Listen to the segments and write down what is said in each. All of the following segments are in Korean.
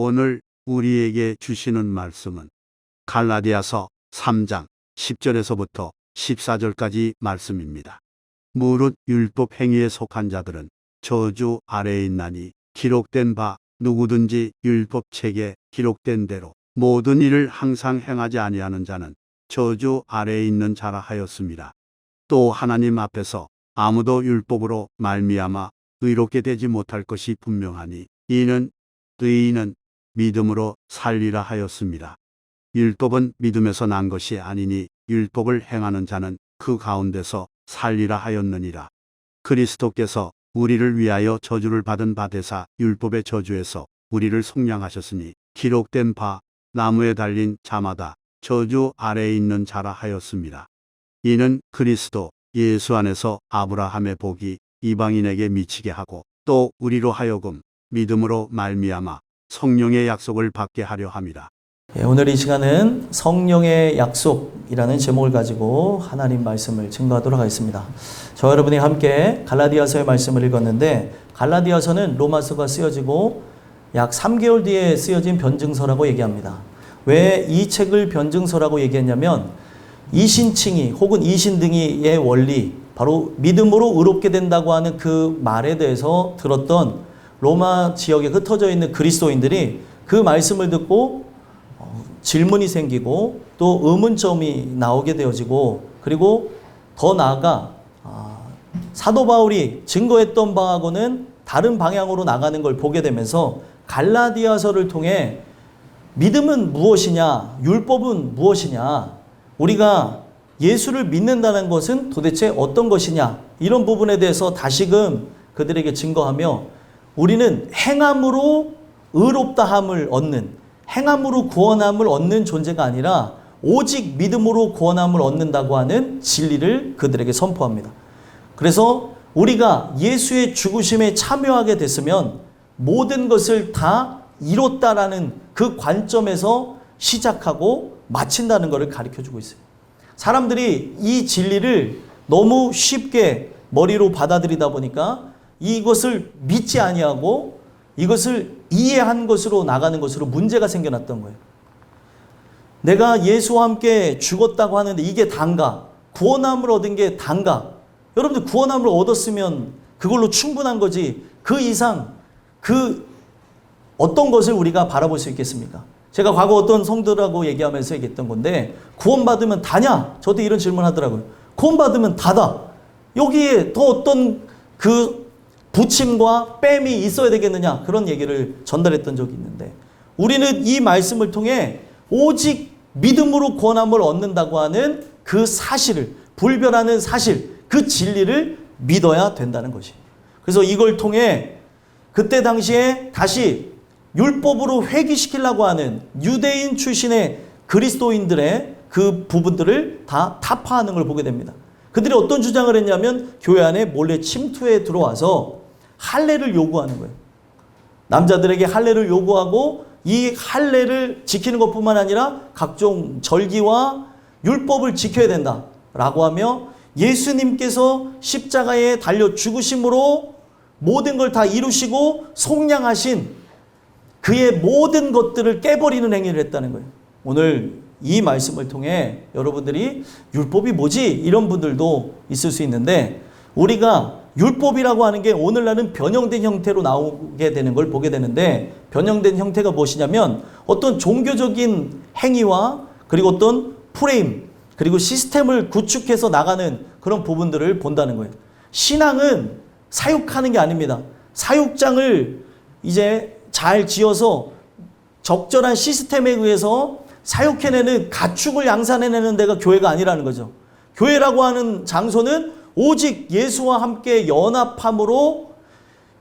오늘 우리에게 주시는 말씀은 갈라디아서 3장 10절에서부터 14절까지 말씀입니다. 무릇 율법 행위에 속한 자들은 저주 아래에 있나니 기록된 바 누구든지 율법책에 기록된 대로 모든 일을 항상 행하지 아니하는 자는 저주 아래에 있는 자라 하였습니다. 또 하나님 앞에서 아무도 율법으로 말미암아 의롭게 되지 못할 것이 분명하니 이는 의인은 믿음으로 살리라 하였습니다. 율법은 믿음에서 난 것이 아니니 율법을 행하는 자는 그 가운데서 살리라 하였느니라. 그리스도께서 우리를 위하여 저주를 받은 바 되사 율법의 저주에서 우리를 속량하셨으니 기록된 바 나무에 달린 자마다 저주 아래에 있는 자라 하였습니다. 이는 그리스도 예수 안에서 아브라함의 복이 이방인에게 미치게 하고 또 우리로 하여금 믿음으로 말미암아 성령의 약속을 받게 하려 함이라. 오늘 이 시간은 성령의 약속이라는 제목을 가지고 하나님 말씀을 증거하도록 하겠습니다. 저와 여러분이 함께 갈라디아서의 말씀을 읽었는데, 갈라디아서는 로마서가 쓰여지고 약 3개월 뒤에 쓰여진 변증서라고 얘기합니다. 왜 이 책을 변증서라고 얘기했냐면, 이신칭의 혹은 이신등의의 원리, 바로 믿음으로 의롭게 된다고 하는 그 말에 대해서 들었던 로마 지역에 흩어져 있는 그리스도인들이 그 말씀을 듣고 질문이 생기고 또 의문점이 나오게 되어지고, 그리고 더 나아가 사도 바울이 증거했던 바하고는 다른 방향으로 나가는 걸 보게 되면서 갈라디아서를 통해 믿음은 무엇이냐, 율법은 무엇이냐, 우리가 예수를 믿는다는 것은 도대체 어떤 것이냐, 이런 부분에 대해서 다시금 그들에게 증거하며, 우리는 행함으로 의롭다함을 얻는, 행함으로 구원함을 얻는 존재가 아니라 오직 믿음으로 구원함을 얻는다고 하는 진리를 그들에게 선포합니다. 그래서 우리가 예수의 죽으심에 참여하게 됐으면 모든 것을 다 이뤘다라는 그 관점에서 시작하고 마친다는 것을 가르쳐주고 있어요. 사람들이 이 진리를 너무 쉽게 머리로 받아들이다 보니까 이것을 믿지 아니하고 이것을 이해한 것으로 나가는 것으로 문제가 생겨났던 거예요. 내가 예수와 함께 죽었다고 하는데 이게 단가? 구원함을 얻은 게 단가? 여러분들 구원함을 얻었으면 그걸로 충분한 거지, 그 이상 그 어떤 것을 우리가 바라볼 수 있겠습니까? 제가 과거 어떤 성도라고 얘기하면서 얘기했던 건데, 구원받으면 다냐? 저도 이런 질문 하더라고요. 구원받으면 다다. 여기에 더 어떤 그 부침과 뺨이 있어야 되겠느냐, 그런 얘기를 전달했던 적이 있는데, 우리는 이 말씀을 통해 오직 믿음으로 구원함을 얻는다고 하는 그 사실을, 불변하는 사실, 그 진리를 믿어야 된다는 것이. 그래서 이걸 통해 그때 당시에 다시 율법으로 회귀시키려고 하는 유대인 출신의 그리스도인들의 그 부분들을 다 타파하는 걸 보게 됩니다. 그들이 어떤 주장을 했냐면, 교회 안에 몰래 침투해 들어와서 할례를 요구하는 거예요. 남자들에게 할례를 요구하고 이 할례를 지키는 것뿐만 아니라 각종 절기와 율법을 지켜야 된다라고 하며, 예수님께서 십자가에 달려 죽으심으로 모든 걸 다 이루시고 속량하신 그의 모든 것들을 깨버리는 행위를 했다는 거예요. 오늘 이 말씀을 통해 여러분들이 율법이 뭐지? 이런 분들도 있을 수 있는데, 우리가 율법이라고 하는 게 오늘날은 변형된 형태로 나오게 되는 걸 보게 되는데, 변형된 형태가 무엇이냐면 어떤 종교적인 행위와 그리고 어떤 프레임, 그리고 시스템을 구축해서 나가는 그런 부분들을 본다는 거예요. 신앙은 사육하는 게 아닙니다. 사육장을 이제 잘 지어서 적절한 시스템에 의해서 사육해내는, 가축을 양산해내는 데가 교회가 아니라는 거죠. 교회라고 하는 장소는 오직 예수와 함께 연합함으로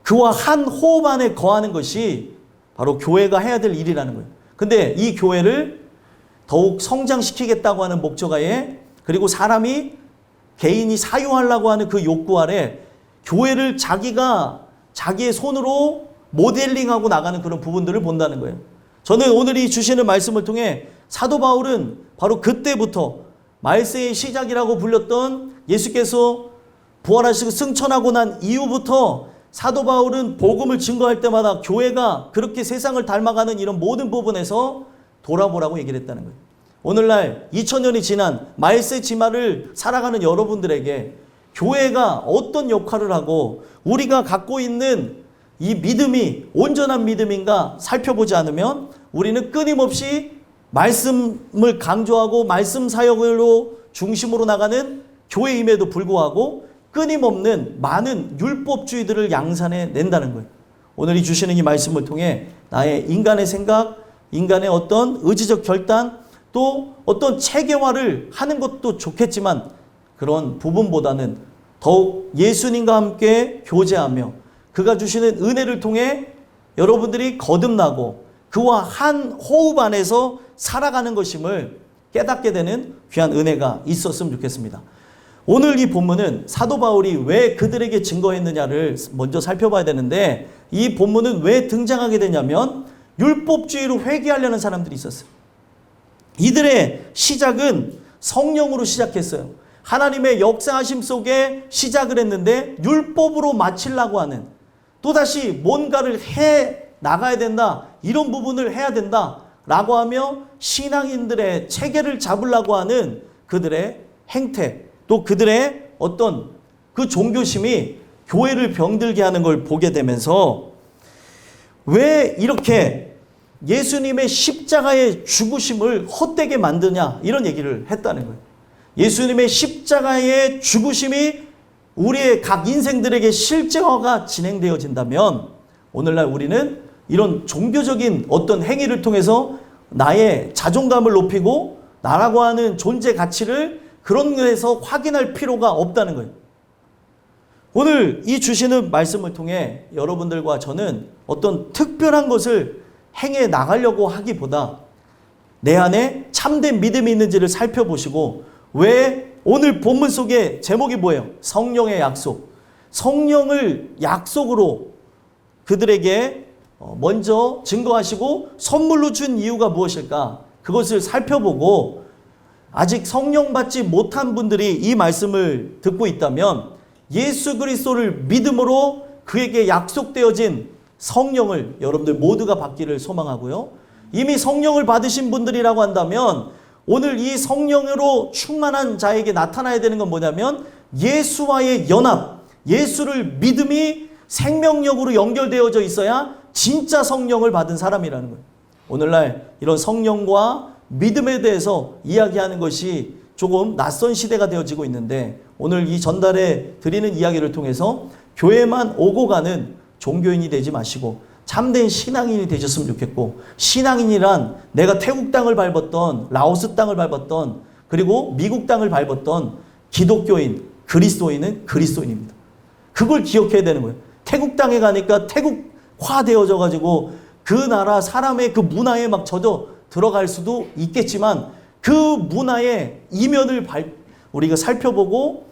그와 한 호흡 안에 거하는 것이 바로 교회가 해야 될 일이라는 거예요. 근데 이 교회를 더욱 성장시키겠다고 하는 목적하에, 그리고 사람이 개인이 사유하려고 하는 그 욕구 아래 교회를 자기가 자기의 손으로 모델링하고 나가는 그런 부분들을 본다는 거예요. 저는 오늘 이 주시는 말씀을 통해 사도 바울은 바로 그때부터 말세의 시작이라고 불렸던 예수께서 부활하시고 승천하고 난 이후부터 사도 바울은 복음을 증거할 때마다 교회가 그렇게 세상을 닮아가는 이런 모든 부분에서 돌아보라고 얘기를 했다는 거예요. 오늘날 2000년이 지난 말세 지마를 살아가는 여러분들에게 교회가 어떤 역할을 하고 우리가 갖고 있는 이 믿음이 온전한 믿음인가 살펴보지 않으면 우리는 끊임없이 말씀을 강조하고 말씀 사역으로 중심으로 나가는 교회임에도 불구하고 끊임없는 많은 율법주의들을 양산해 낸다는 거예요. 오늘 이 주시는 이 말씀을 통해 나의 인간의 생각, 인간의 어떤 의지적 결단, 또 어떤 체계화를 하는 것도 좋겠지만 그런 부분보다는 더욱 예수님과 함께 교제하며 그가 주시는 은혜를 통해 여러분들이 거듭나고 그와 한 호흡 안에서 살아가는 것임을 깨닫게 되는 귀한 은혜가 있었으면 좋겠습니다. 오늘 이 본문은 사도 바울이 왜 그들에게 증거했느냐를 먼저 살펴봐야 되는데 이 본문은 왜 등장하게 되냐면 율법주의로 회개하려는 사람들이 있었어요. 이들의 시작은 성령으로 시작했어요. 하나님의 역사하심 속에 시작을 했는데 율법으로 마치려고 하는 또다시 뭔가를 해 나가야 된다. 이런 부분을 해야 된다. 라고 하며 신앙인들의 체계를 잡으려고 하는 그들의 행태 또 그들의 어떤 그 종교심이 교회를 병들게 하는 걸 보게 되면서 왜 이렇게 예수님의 십자가의 죽으심을 헛되게 만드냐 이런 얘기를 했다는 거예요. 예수님의 십자가의 죽으심이 우리의 각 인생들에게 실제화가 진행되어진다면 오늘날 우리는 이런 종교적인 어떤 행위를 통해서 나의 자존감을 높이고 나라고 하는 존재 가치를 그런 데서 확인할 필요가 없다는 거예요. 오늘 이 주시는 말씀을 통해 여러분들과 저는 어떤 특별한 것을 행해 나가려고 하기보다 내 안에 참된 믿음이 있는지를 살펴보시고 왜 오늘 본문 속에 제목이 뭐예요? 성령의 약속. 성령을 약속으로 그들에게 먼저 증거하시고 선물로 준 이유가 무엇일까? 그것을 살펴보고 아직 성령 받지 못한 분들이 이 말씀을 듣고 있다면 예수 그리스도를 믿음으로 그에게 약속되어진 성령을 여러분들 모두가 받기를 소망하고요. 이미 성령을 받으신 분들이라고 한다면 오늘 이 성령으로 충만한 자에게 나타나야 되는 건 뭐냐면 예수와의 연합, 예수를 믿음이 생명력으로 연결되어져 있어야 진짜 성령을 받은 사람이라는 거예요. 오늘날 이런 성령과 믿음에 대해서 이야기하는 것이 조금 낯선 시대가 되어지고 있는데 오늘 이 전달해 드리는 이야기를 통해서 교회만 오고 가는 종교인이 되지 마시고 참된 신앙인이 되셨으면 좋겠고 신앙인이란 내가 태국 땅을 밟았던 라오스 땅을 밟았던 그리고 미국 땅을 밟았던 기독교인 그리스도인은 그리스도인입니다. 그걸 기억해야 되는 거예요. 태국 땅에 가니까 태국화 되어져 가지고 그 나라 사람의 그 문화에 막 젖어 들어갈 수도 있겠지만 그 문화의 이면을 우리가 살펴보고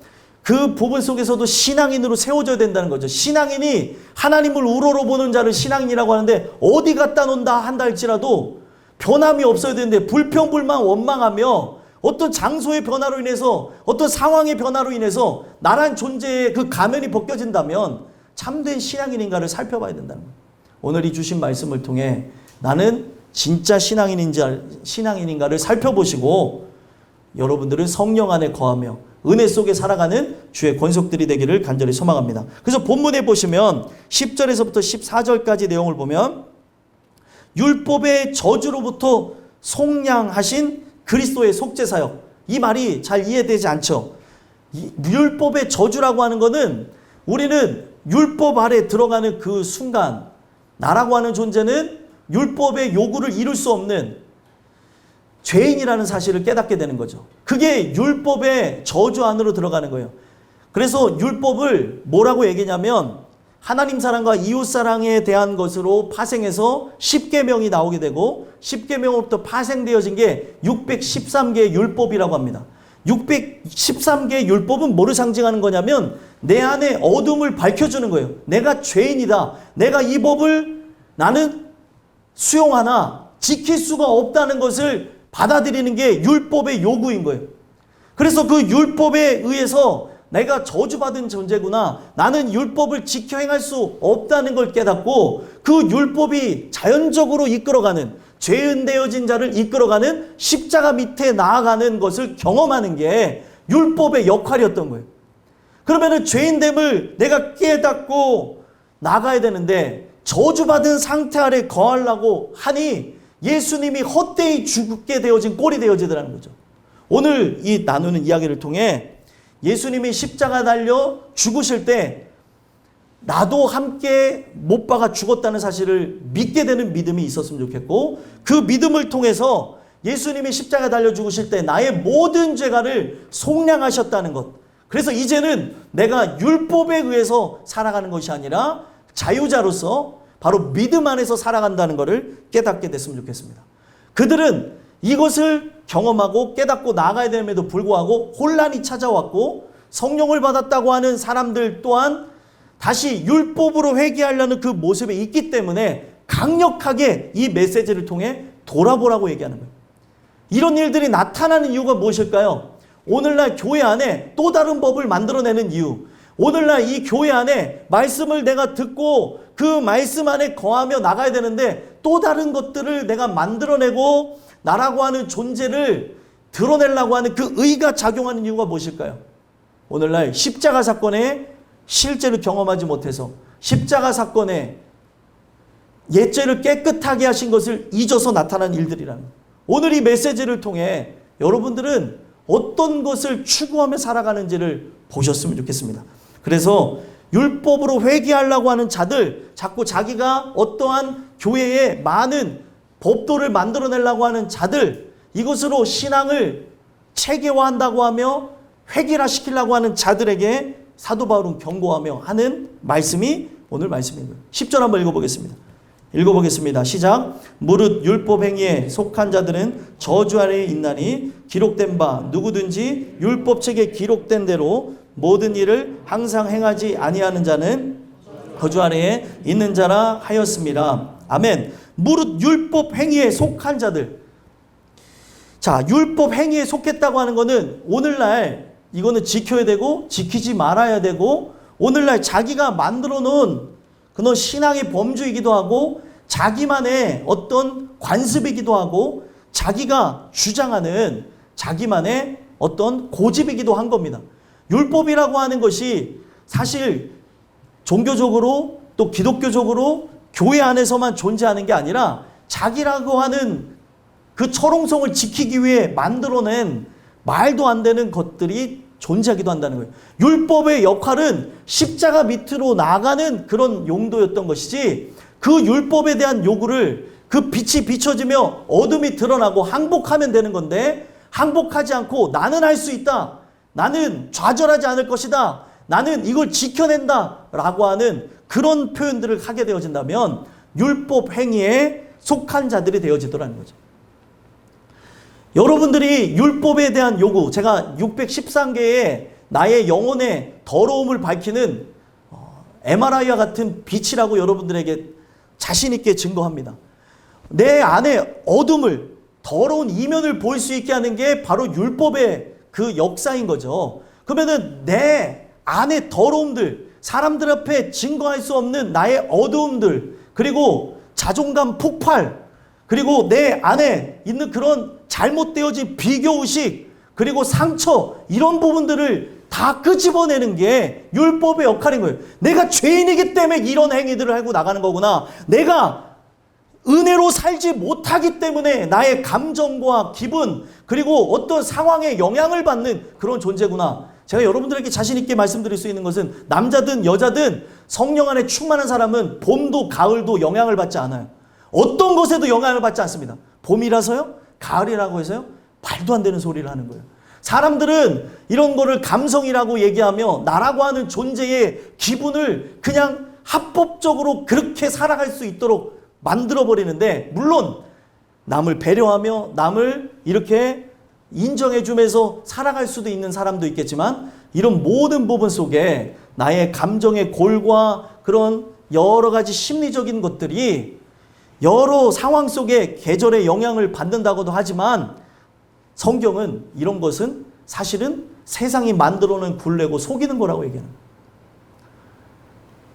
그 부분 속에서도 신앙인으로 세워져야 된다는 거죠. 신앙인이 하나님을 우러러 보는 자를 신앙인이라고 하는데 어디 갖다 놓는다 한다 할지라도 변함이 없어야 되는데 불평불만 원망하며 어떤 장소의 변화로 인해서 어떤 상황의 변화로 인해서 나란 존재의 그 가면이 벗겨진다면 참된 신앙인인가를 살펴봐야 된다는 거예요. 오늘 이 주신 말씀을 통해 나는 진짜 신앙인인가를 살펴보시고 여러분들은 성령 안에 거하며 은혜 속에 살아가는 주의 권속들이 되기를 간절히 소망합니다. 그래서 본문에 보시면 10절에서부터 14절까지 내용을 보면 율법의 저주로부터 속량하신 그리스도의 속죄사역, 이 말이 잘 이해되지 않죠. 율법의 저주라고 하는 것은 우리는 율법 아래 들어가는 그 순간 나라고 하는 존재는 율법의 요구를 이룰 수 없는 죄인이라는 사실을 깨닫게 되는 거죠. 그게 율법의 저주 안으로 들어가는 거예요. 그래서 율법을 뭐라고 얘기냐면 하나님 사랑과 이웃 사랑에 대한 것으로 파생해서 10계명이 나오게 되고 10계명으로부터 파생되어진 게 613개의 율법이라고 합니다. 613개의 율법은 뭐를 상징하는 거냐면 내 안에 어둠을 밝혀주는 거예요. 내가 죄인이다. 내가 이 법을 나는 수용하나 지킬 수가 없다는 것을 받아들이는 게 율법의 요구인 거예요. 그래서 그 율법에 의해서 내가 저주받은 존재구나. 나는 율법을 지켜 행할 수 없다는 걸 깨닫고 그 율법이 자연적으로 이끌어가는, 죄은되어진 자를 이끌어가는 십자가 밑에 나아가는 것을 경험하는 게 율법의 역할이었던 거예요. 그러면은 죄인됨을 내가 깨닫고 나가야 되는데 저주받은 상태 아래 거하려고 하니 예수님이 헛되이 죽게 되어진 꼴이 되어지더라는 거죠. 오늘 이 나누는 이야기를 통해 예수님이 십자가 달려 죽으실 때 나도 함께 못 박아 죽었다는 사실을 믿게 되는 믿음이 있었으면 좋겠고, 그 믿음을 통해서 예수님이 십자가 달려 죽으실 때 나의 모든 죄가를 속량하셨다는 것. 그래서 이제는 내가 율법에 의해서 살아가는 것이 아니라 자유자로서 바로 믿음 안에서 살아간다는 것을 깨닫게 됐으면 좋겠습니다. 그들은 이것을 경험하고 깨닫고 나아가야 됨에도 불구하고 혼란이 찾아왔고, 성령을 받았다고 하는 사람들 또한 다시 율법으로 회개하려는 그 모습에 있기 때문에 강력하게 이 메시지를 통해 돌아보라고 얘기하는 거예요. 이런 일들이 나타나는 이유가 무엇일까요? 오늘날 교회 안에 또 다른 법을 만들어내는 이유, 오늘날 이 교회 안에 말씀을 내가 듣고 그 말씀 안에 거하며 나가야 되는데 또 다른 것들을 내가 만들어내고 나라고 하는 존재를 드러내려고 하는 그 의가 작용하는 이유가 무엇일까요? 오늘날 십자가 사건에 실제로 경험하지 못해서 십자가 사건에 옛죄를 깨끗하게 하신 것을 잊어서 나타난 일들이라는 거예요. 오늘 이 메시지를 통해 여러분들은 어떤 것을 추구하며 살아가는지를 보셨으면 좋겠습니다. 그래서 율법으로 회개하려고 하는 자들, 자꾸 자기가 어떠한 교회에 많은 법도를 만들어내려고 하는 자들, 이것으로 신앙을 체계화한다고 하며 획일화시키려고 하는 자들에게 사도 바울은 경고하며 하는 말씀이 오늘 말씀인 거예요. 10절 한번 읽어보겠습니다. 시작. 무릇 율법 행위에 속한 자들은 저주 아래에 있나니 기록된 바 누구든지 율법책에 기록된 대로 모든 일을 항상 행하지 아니하는 자는 저주 아래에 있는 자라 하였습니다. 아멘. 무릇 율법 행위에 속한 자들. 자, 율법 행위에 속했다고 하는 것은 오늘날 이거는 지켜야 되고 지키지 말아야 되고, 오늘날 자기가 만들어 놓은 그런 신앙의 범주이기도 하고 자기만의 어떤 관습이기도 하고 자기가 주장하는 자기만의 어떤 고집이기도 한 겁니다. 율법이라고 하는 것이 사실 종교적으로 또 기독교적으로 교회 안에서만 존재하는 게 아니라 자기라고 하는 그 철옹성을 지키기 위해 만들어낸 말도 안 되는 것들이 존재하기도 한다는 거예요. 율법의 역할은 십자가 밑으로 나가는 그런 용도였던 것이지, 그 율법에 대한 요구를 그 빛이 비춰지며 어둠이 드러나고 항복하면 되는 건데, 항복하지 않고 나는 할 수 있다, 나는 좌절하지 않을 것이다, 나는 이걸 지켜낸다 라고 하는 그런 표현들을 하게 되어진다면 율법 행위에 속한 자들이 되어지더라는 거죠. 여러분들이 율법에 대한 요구, 제가 613개의 나의 영혼의 더러움을 밝히는 MRI와 같은 빛이라고 여러분들에게 자신 있게 증거합니다. 내 안에 어둠을, 더러운 이면을 볼 수 있게 하는 게 바로 율법의 그 역사인 거죠. 그러면은 내 안의 더러움들, 사람들 앞에 증거할 수 없는 나의 어두움들, 그리고 자존감 폭발, 그리고 내 안에 있는 그런 잘못되어진 비교의식, 그리고 상처, 이런 부분들을 다 끄집어내는 게 율법의 역할인 거예요. 내가 죄인이기 때문에 이런 행위들을 하고 나가는 거구나. 내가 은혜로 살지 못하기 때문에 나의 감정과 기분, 그리고 어떤 상황에 영향을 받는 그런 존재구나. 제가 여러분들에게 자신 있게 말씀드릴 수 있는 것은 남자든 여자든 성령 안에 충만한 사람은 봄도 가을도 영향을 받지 않아요. 어떤 것에도 영향을 받지 않습니다. 봄이라서요? 가을이라고 해서요? 말도 안 되는 소리를 하는 거예요. 사람들은 이런 거를 감성이라고 얘기하며 나라고 하는 존재의 기분을 그냥 합법적으로 그렇게 살아갈 수 있도록 만들어버리는데, 물론 남을 배려하며 남을 이렇게 인정해주면서 살아갈 수도 있는 사람도 있겠지만, 이런 모든 부분 속에 나의 감정의 골과 그런 여러 가지 심리적인 것들이 여러 상황 속에 계절의 영향을 받는다고도 하지만, 성경은 이런 것은 사실은 세상이 만들어놓은 굴레고 속이는 거라고 얘기하는 거예요.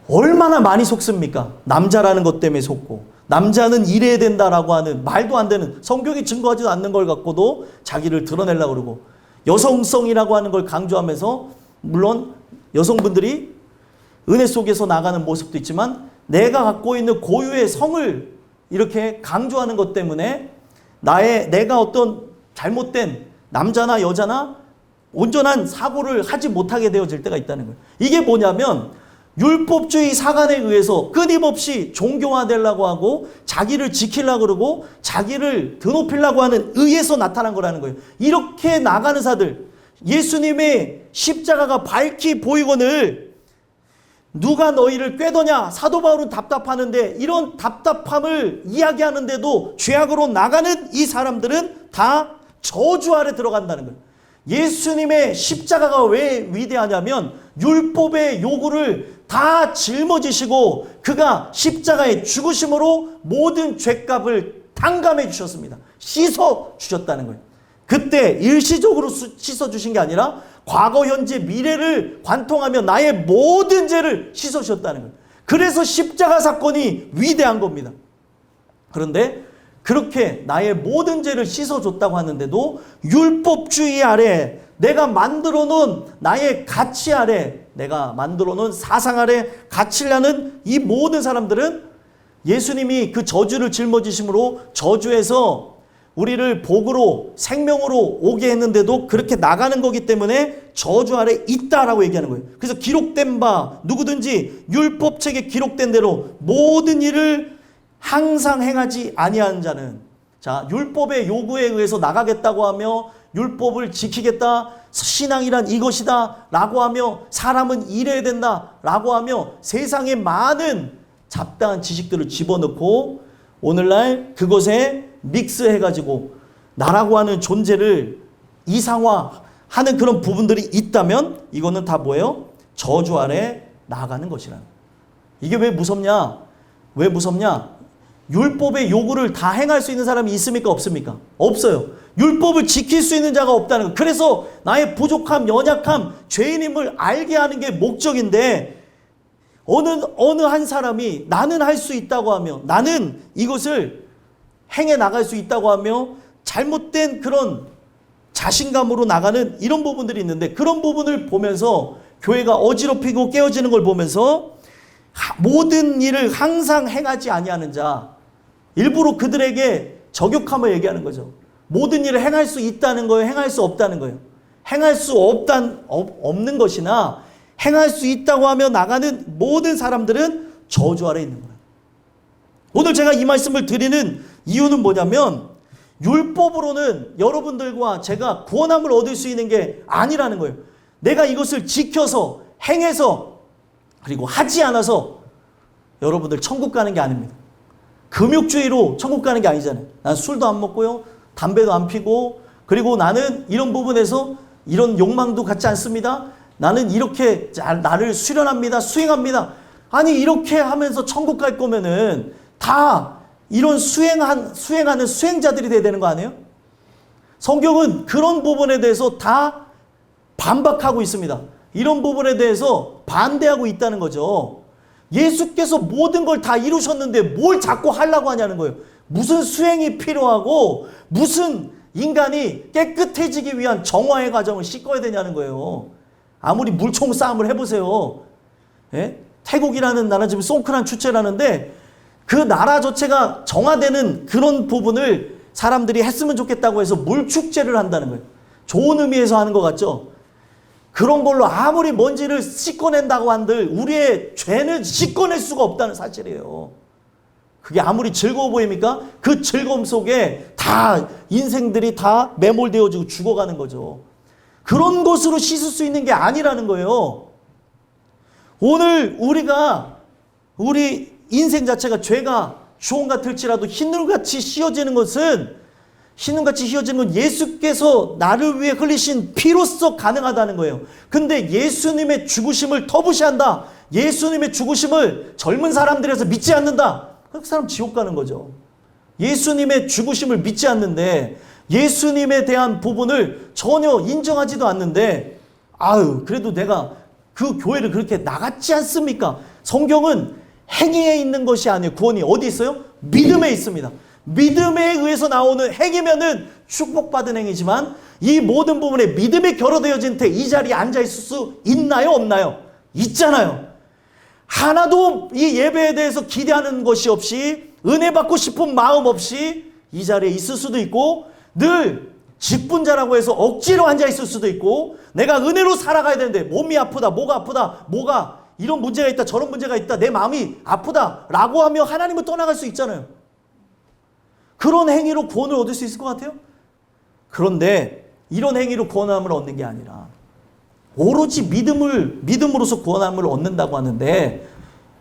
얼마나 많이 속습니까? 남자라는 것 때문에 속고, 남자는 이래야 된다라고 하는 말도 안 되는, 성경이 증거하지도 않는 걸 갖고도 자기를 드러내려고 그러고, 여성성이라고 하는 걸 강조하면서, 물론 여성분들이 은혜 속에서 나가는 모습도 있지만 내가 갖고 있는 고유의 성을 이렇게 강조하는 것 때문에 내가 어떤 잘못된 남자나 여자나 온전한 사고를 하지 못하게 되어질 때가 있다는 거예요. 이게 뭐냐면 율법주의 사관에 의해서 끊임없이 종교화되려고 하고 자기를 지키려고 그러고 자기를 드높이려고 하는 의에서 나타난 거라는 거예요. 이렇게 나가는 사들, 예수님의 십자가가 밝히 보이거늘 누가 너희를 꾀더냐? 사도 바울은 답답하는데 이런 답답함을 이야기하는데도 죄악으로 나가는 이 사람들은 다 저주 아래 들어간다는 거예요. 예수님의 십자가가 왜 위대하냐면 율법의 요구를 다 짊어지시고 그가 십자가의 죽으심으로 모든 죄값을 탕감해 주셨습니다. 씻어 주셨다는 거예요. 그때 일시적으로 씻어 주신 게 아니라 과거, 현재, 미래를 관통하며 나의 모든 죄를 씻어 주셨다는 거예요. 그래서 십자가 사건이 위대한 겁니다. 그런데 그렇게 나의 모든 죄를 씻어줬다고 하는데도 율법주의 아래 내가 만들어 놓은 나의 가치 아래 내가 만들어 놓은 사상 아래 갇히려는 이 모든 사람들은 예수님이 그 저주를 짊어지심으로 저주에서 우리를 복으로 생명으로 오게 했는데도 그렇게 나가는 거기 때문에 저주 아래 있다라고 얘기하는 거예요. 그래서 기록된 바 누구든지 율법책에 기록된 대로 모든 일을 항상 행하지 아니하는 자는, 자, 율법의 요구에 의해서 나가겠다고 하며 율법을 지키겠다, 신앙이란 이것이다 라고 하며 사람은 이래야 된다 라고 하며 세상의 많은 잡다한 지식들을 집어넣고 오늘날 그것에 믹스해가지고 나라고 하는 존재를 이상화하는 그런 부분들이 있다면 이거는 다 뭐예요? 저주 아래 나가는 것이라는. 이게 왜 무섭냐? 왜 무섭냐? 율법의 요구를 다 행할 수 있는 사람이 있습니까? 없습니까? 없어요. 율법을 지킬 수 있는 자가 없다는 거. 그래서 나의 부족함, 연약함, 죄인임을 알게 하는 게 목적인데 어느 한 사람이 나는 할 수 있다고 하며 나는 이것을 행해 나갈 수 있다고 하며 잘못된 그런 자신감으로 나가는 이런 부분들이 있는데 그런 부분을 보면서 교회가 어지럽히고 깨어지는 걸 보면서 모든 일을 항상 행하지 아니하는 자, 일부러 그들에게 저격함을 얘기하는 거죠. 모든 일을 행할 수 있다는 거예요? 행할 수 없다는 거예요? 행할 수 없는 것이나 행할 수 있다고 하며 나가는 모든 사람들은 저주 아래 있는 거예요. 오늘 제가 이 말씀을 드리는 이유는 뭐냐면 율법으로는 여러분들과 제가 구원함을 얻을 수 있는 게 아니라는 거예요. 내가 이것을 지켜서 행해서 그리고 하지 않아서 여러분들 천국 가는 게 아닙니다. 금욕주의로 천국 가는 게 아니잖아요. 난 술도 안 먹고요. 담배도 안 피고 그리고 나는 이런 부분에서 이런 욕망도 갖지 않습니다. 나는 이렇게 나를 수련합니다. 수행합니다. 아니 이렇게 하면서 천국 갈 거면은 다 이런 수행하는 수행자들이 돼야 되는 거 아니에요? 성경은 그런 부분에 대해서 다 반박하고 있습니다. 이런 부분에 대해서 반대하고 있다는 거죠. 예수께서 모든 걸 다 이루셨는데 뭘 자꾸 하려고 하냐는 거예요. 무슨 수행이 필요하고 무슨 인간이 깨끗해지기 위한 정화의 과정을 씻어야 되냐는 거예요. 아무리 물총 싸움을 해보세요. 예? 태국이라는 나라 지금 송크란 주체라는데 그 나라 자체가 정화되는 그런 부분을 사람들이 했으면 좋겠다고 해서 물축제를 한다는 거예요. 좋은 의미에서 하는 것 같죠? 그런 걸로 아무리 먼지를 씻어낸다고 한들 우리의 죄는 씻어낼 수가 없다는 사실이에요. 그게 아무리 즐거워 보입니까? 그 즐거움 속에 다 인생들이 다 매몰되어지고 죽어가는 거죠. 그런 것으로 씻을 수 있는 게 아니라는 거예요. 오늘 우리 인생 자체가 죄가 주홍 같을지라도 흰눈같이 휘어지는 것은 예수께서 나를 위해 흘리신 피로써 가능하다는 거예요. 근데 예수님의 죽으심을 터부시한다. 예수님의 죽으심을 젊은 사람들에서 믿지 않는다. 그 사람 지옥 가는 거죠. 예수님의 죽으심을 믿지 않는데 예수님에 대한 부분을 전혀 인정하지도 않는데 아유, 그래도 내가 그 교회를 그렇게 나갔지 않습니까? 성경은 행위에 있는 것이 아니에요. 구원이 어디 있어요? 믿음에 있습니다. 믿음에 의해서 나오는 행위면은 축복받은 행위지만 이 모든 부분에 믿음이 결여되어진 채 이 자리에 앉아 있을 수 있나요? 없나요? 있잖아요. 하나도 이 예배에 대해서 기대하는 것이 없이 은혜 받고 싶은 마음 없이 이 자리에 있을 수도 있고 늘 직분자라고 해서 억지로 앉아 있을 수도 있고 내가 은혜로 살아가야 되는데 몸이 아프다, 뭐가 아프다, 뭐가 이런 문제가 있다, 저런 문제가 있다, 내 마음이 아프다 라고 하며 하나님을 떠나갈 수 있잖아요. 그런 행위로 구원을 얻을 수 있을 것 같아요? 그런데 이런 행위로 구원함을 얻는 게 아니라 오로지 믿음으로서 구원함을 얻는다고 하는데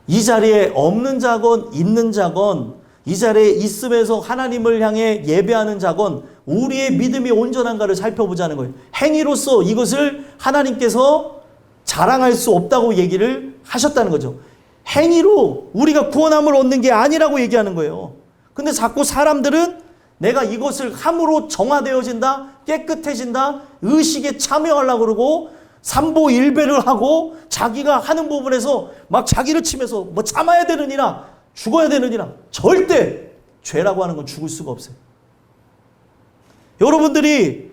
이 자리에 없는 자건 있는 자건 이 자리에 있으면서 하나님을 향해 예배하는 자건 우리의 믿음이 온전한가를 살펴보자는 거예요. 행위로서 이것을 하나님께서 자랑할 수 없다고 얘기를 하셨다는 거죠. 행위로 우리가 구원함을 얻는 게 아니라고 얘기하는 거예요. 근데 자꾸 사람들은 내가 이것을 함으로 정화되어진다, 깨끗해진다, 의식에 참여하려고 그러고 삼보일배를 하고 자기가 하는 부분에서 막 자기를 치면서 뭐 참아야 되느니라, 죽어야 되느니라. 절대 죄라고 하는 건 죽을 수가 없어요. 여러분들이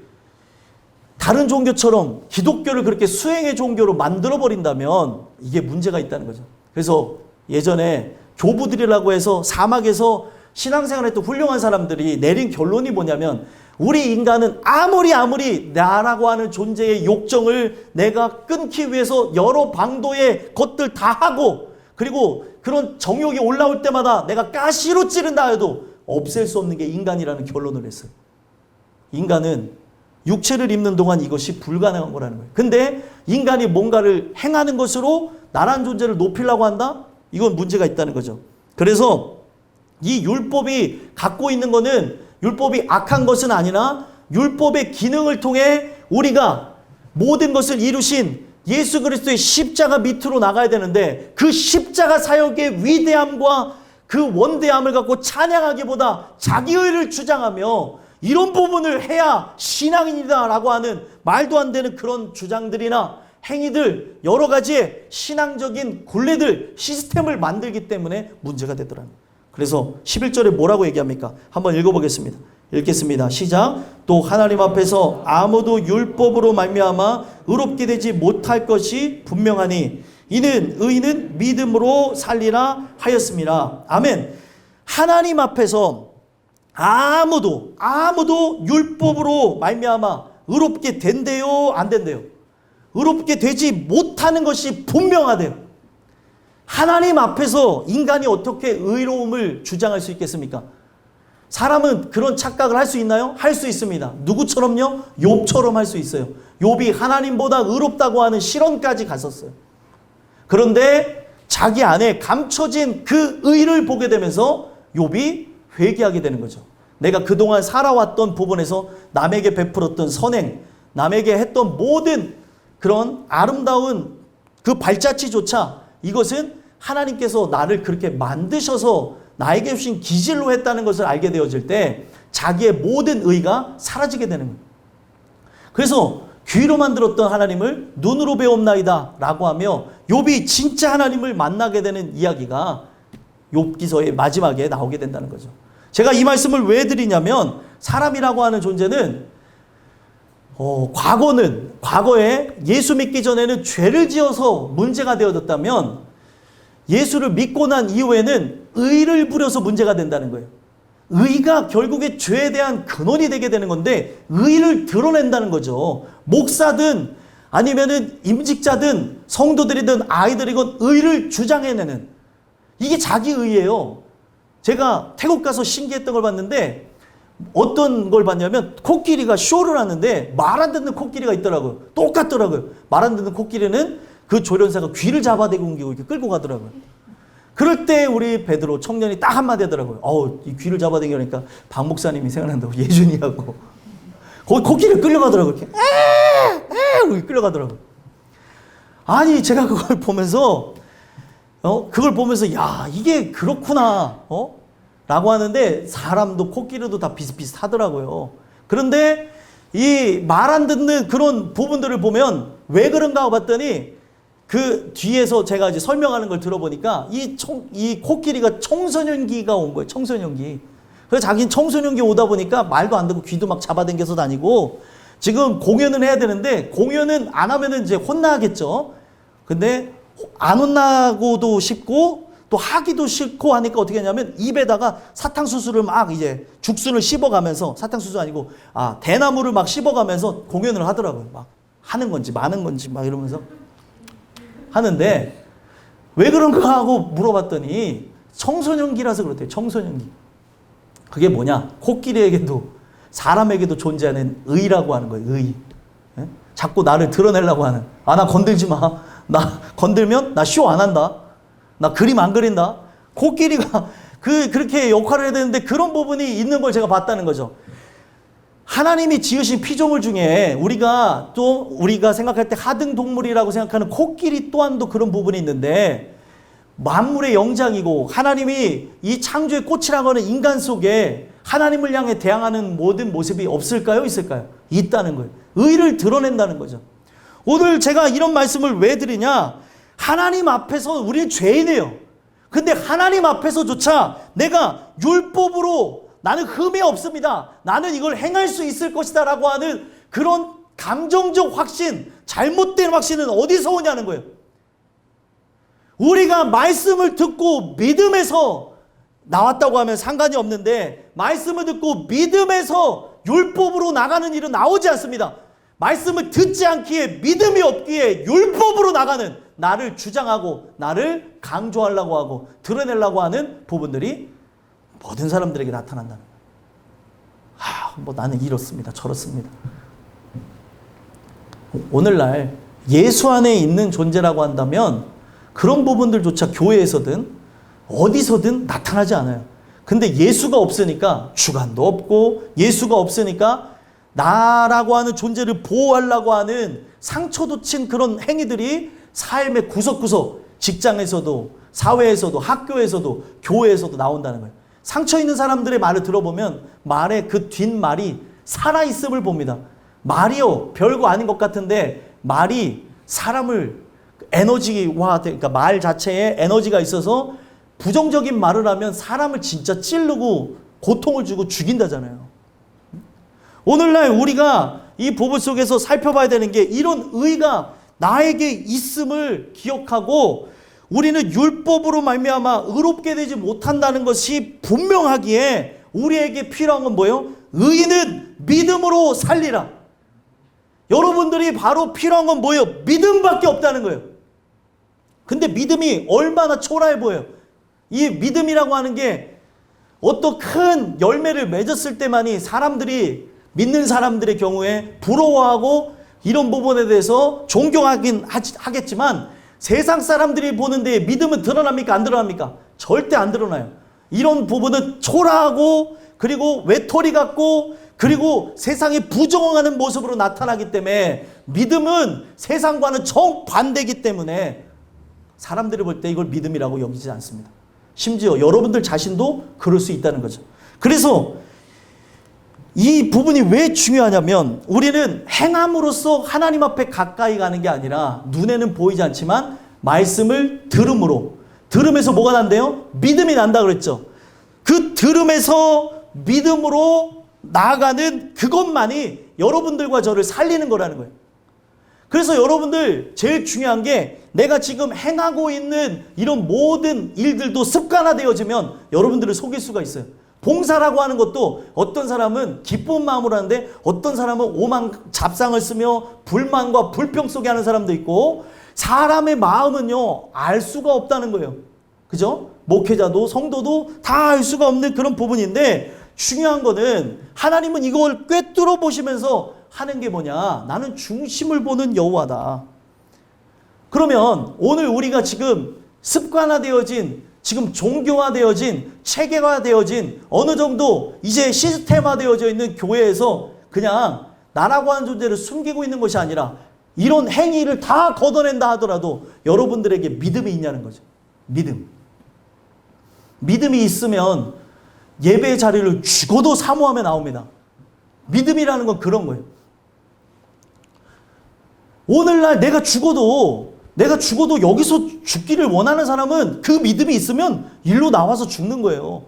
다른 종교처럼 기독교를 그렇게 수행의 종교로 만들어버린다면 이게 문제가 있다는 거죠. 그래서 예전에 교부들이라고 해서 사막에서 신앙생활을 했던 훌륭한 사람들이 내린 결론이 뭐냐면 우리 인간은 아무리 나라고 하는 존재의 욕정을 내가 끊기 위해서 여러 방도의 것들 다 하고 그리고 그런 정욕이 올라올 때마다 내가 가시로 찌른다 해도 없앨 수 없는 게 인간이라는 결론을 했어요. 인간은 육체를 입는 동안 이것이 불가능한 거라는 거예요. 근데 인간이 뭔가를 행하는 것으로 나란 존재를 높이려고 한다? 이건 문제가 있다는 거죠. 그래서 이 율법이 갖고 있는 거는 율법이 악한 것은 아니라 율법의 기능을 통해 우리가 모든 것을 이루신 예수 그리스도의 십자가 밑으로 나가야 되는데 그 십자가 사역의 위대함과 그 원대함을 갖고 찬양하기보다 자기의를 주장하며 이런 부분을 해야 신앙인이다 라고 하는 말도 안 되는 그런 주장들이나 행위들 여러 가지의 신앙적인 굴레들 시스템을 만들기 때문에 문제가 되더라고요. 그래서 11절에 뭐라고 얘기합니까? 한번 읽어보겠습니다. 읽겠습니다. 시작. 또 하나님 앞에서 아무도 율법으로 말미암아 의롭게 되지 못할 것이 분명하니 이는 의인은 믿음으로 살리라 하였습니다. 아멘. 하나님 앞에서 아무도 율법으로 말미암아 의롭게 된대요, 안 된대요? 의롭게 되지 못하는 것이 분명하대요. 하나님 앞에서 인간이 어떻게 의로움을 주장할 수 있겠습니까? 사람은 그런 착각을 할 수 있나요? 할 수 있습니다. 누구처럼요? 욥처럼 할 수 있어요. 욥이 하나님보다 의롭다고 하는 실언까지 갔었어요. 그런데 자기 안에 감춰진 그 의를 보게 되면서 욥이 회개하게 되는 거죠. 내가 그동안 살아왔던 부분에서 남에게 베풀었던 선행, 남에게 했던 모든 그런 아름다운 그 발자취조차 이것은 하나님께서 나를 그렇게 만드셔서 나에게 주신 기질로 했다는 것을 알게 되어질 때 자기의 모든 의가 사라지게 되는 거예요. 그래서 귀로 만들었던 하나님을 눈으로 배움나이다 라고 하며 욥이 진짜 하나님을 만나게 되는 이야기가 욥기서의 마지막에 나오게 된다는 거죠. 제가 이 말씀을 왜 드리냐면 사람이라고 하는 존재는 과거에 예수 믿기 전에는 죄를 지어서 문제가 되어졌다면 예수를 믿고 난 이후에는 의를 부려서 문제가 된다는 거예요. 의가 결국에 죄에 대한 근원이 되게 되는 건데 의를 드러낸다는 거죠. 목사든 아니면은 임직자든 성도들이든 아이들이건 의를 주장해내는 이게 자기 의예요. 제가 태국 가서 신기했던 걸 봤는데 어떤 걸 봤냐면 코끼리가 쇼를 하는데 말 안 듣는 코끼리가 있더라고요. 똑같더라고요. 말 안 듣는 코끼리는 그 조련사가 귀를 잡아대고 옮기고 이렇게 끌고 가더라고요. 그럴 때 우리 베드로 청년이 딱 한마디 하더라고요. 이 귀를 잡아당기니까 박 목사님이 생각난다고 예준이하고. 거기 코끼리를 끌려가더라고요. 이렇게 끌려가더라고요. 아니 제가 그걸 보면서 야 이게 그렇구나 라고 하는데 사람도 코끼리도 다 비슷비슷하더라고요. 그런데 이 말 안 듣는 그런 부분들을 보면 왜 그런가 봤더니 그 뒤에서 제가 이제 설명하는 걸 들어보니까 이 코끼리가 청소년기가 온 거예요. 청소년기. 그래서 자기는 청소년기 오다 보니까 말도 안 듣고 귀도 막 잡아당겨서 다니고 지금 공연은 해야 되는데 공연은 안 하면은 이제 혼나겠죠. 근데 안 혼나고도 싶고 또 하기도 싫고 하니까 어떻게 하냐면 입에다가 사탕수수를 막 이제 죽순을 씹어가면서 사탕수수 아니고 대나무를 막 씹어가면서 공연을 하더라고요. 막 하는 건지 마는 건지 막 이러면서 하는데 왜 그런가 하고 물어봤더니 청소년기라서 그렇대요. 청소년기. 그게 뭐냐? 코끼리에게도 사람에게도 존재하는 의라고 하는 거예요. 의. 예? 자꾸 나를 드러내려고 하는. 나 건들지 마. 나 건들면 나 쇼 안 한다. 나 그림 안 그린다. 코끼리가 그렇게 역할을 해야 되는데 그런 부분이 있는 걸 제가 봤다는 거죠. 하나님이 지으신 피조물 중에 우리가 생각할 때 하등 동물이라고 생각하는 코끼리 또한도 그런 부분이 있는데 만물의 영장이고 하나님이 이 창조의 꽃이라고 하는 인간 속에 하나님을 향해 대항하는 모든 모습이 없을까요? 있을까요? 있다는 거예요. 의를 드러낸다는 거죠. 오늘 제가 이런 말씀을 왜 드리냐? 하나님 앞에서 우리는 죄인이에요. 근데 하나님 앞에서조차 내가 율법으로 나는 흠이 없습니다. 나는 이걸 행할 수 있을 것이다 라고 하는 그런 감정적 확신, 잘못된 확신은 어디서 오냐는 거예요. 우리가 말씀을 듣고 믿음에서 나왔다고 하면 상관이 없는데 말씀을 듣고 믿음에서 율법으로 나가는 일은 나오지 않습니다. 말씀을 듣지 않기에 믿음이 없기에 율법으로 나가는 나를 주장하고 나를 강조하려고 하고 드러내려고 하는 부분들이 모든 사람들에게 나타난다는 거예요. 나는 이렇습니다. 저렇습니다. 오늘날 예수 안에 있는 존재라고 한다면 그런 부분들조차 교회에서든 어디서든 나타나지 않아요. 근데 예수가 없으니까 주관도 없고 예수가 없으니까 나라고 하는 존재를 보호하려고 하는 상처도 친 그런 행위들이 삶의 구석구석 직장에서도 사회에서도 학교에서도 교회에서도 나온다는 거예요. 상처 있는 사람들의 말을 들어보면 말의 그 뒷말이 살아있음을 봅니다. 말이요 별거 아닌 것 같은데 말이 사람을 에너지화, 그러니까 말 자체에 에너지가 있어서 부정적인 말을 하면 사람을 진짜 찌르고 고통을 주고 죽인다잖아요. 오늘날 우리가 이 부분 속에서 살펴봐야 되는 게 이런 의가 나에게 있음을 기억하고 우리는 율법으로 말미암아 의롭게 되지 못한다는 것이 분명하기에 우리에게 필요한 건 뭐예요? 의인은 믿음으로 살리라. 여러분들이 바로 필요한 건 뭐예요? 믿음밖에 없다는 거예요. 근데 믿음이 얼마나 초라해 보여요. 이 믿음이라고 하는 게 어떤 큰 열매를 맺었을 때만이 사람들이 믿는 사람들의 경우에 부러워하고 이런 부분에 대해서 존경하긴 하겠지만 세상 사람들이 보는 데 믿음은 드러납니까? 안 드러납니까? 절대 안 드러나요. 이런 부분은 초라하고 그리고 외톨이 같고 그리고 세상에 부정하는 모습으로 나타나기 때문에 믿음은 세상과는 정반대이기 때문에 사람들이 볼 때 이걸 믿음이라고 여기지 않습니다. 심지어 여러분들 자신도 그럴 수 있다는 거죠. 그래서 이 부분이 왜 중요하냐면 우리는 행함으로써 하나님 앞에 가까이 가는 게 아니라 눈에는 보이지 않지만 말씀을 들음으로 들음에서 뭐가 난대요? 믿음이 난다 그랬죠. 그 들음에서 믿음으로 나아가는 그것만이 여러분들과 저를 살리는 거라는 거예요. 그래서 여러분들 제일 중요한 게 내가 지금 행하고 있는 이런 모든 일들도 습관화되어지면 여러분들을 속일 수가 있어요. 봉사라고 하는 것도 어떤 사람은 기쁜 마음으로 하는데 어떤 사람은 오만 잡상을 쓰며 불만과 불평 속에 하는 사람도 있고 사람의 마음은요 알 수가 없다는 거예요. 그죠? 목회자도 성도도 다 알 수가 없는 그런 부분인데 중요한 거는 하나님은 이걸 꿰뚫어 보시면서 하는 게 뭐냐? 나는 중심을 보는 여호와다. 그러면 오늘 우리가 지금 습관화되어진 지금 종교화되어진 체계화되어진 어느 정도 이제 시스템화되어져 있는 교회에서 그냥 나라고 하는 존재를 숨기고 있는 것이 아니라 이런 행위를 다 걷어낸다 하더라도 여러분들에게 믿음이 있냐는 거죠. 믿음. 믿음이 있으면 예배의 자리를 죽어도 사모하며 나옵니다. 믿음이라는 건 그런 거예요. 오늘날 내가 죽어도 여기서 죽기를 원하는 사람은 그 믿음이 있으면 일로 나와서 죽는 거예요.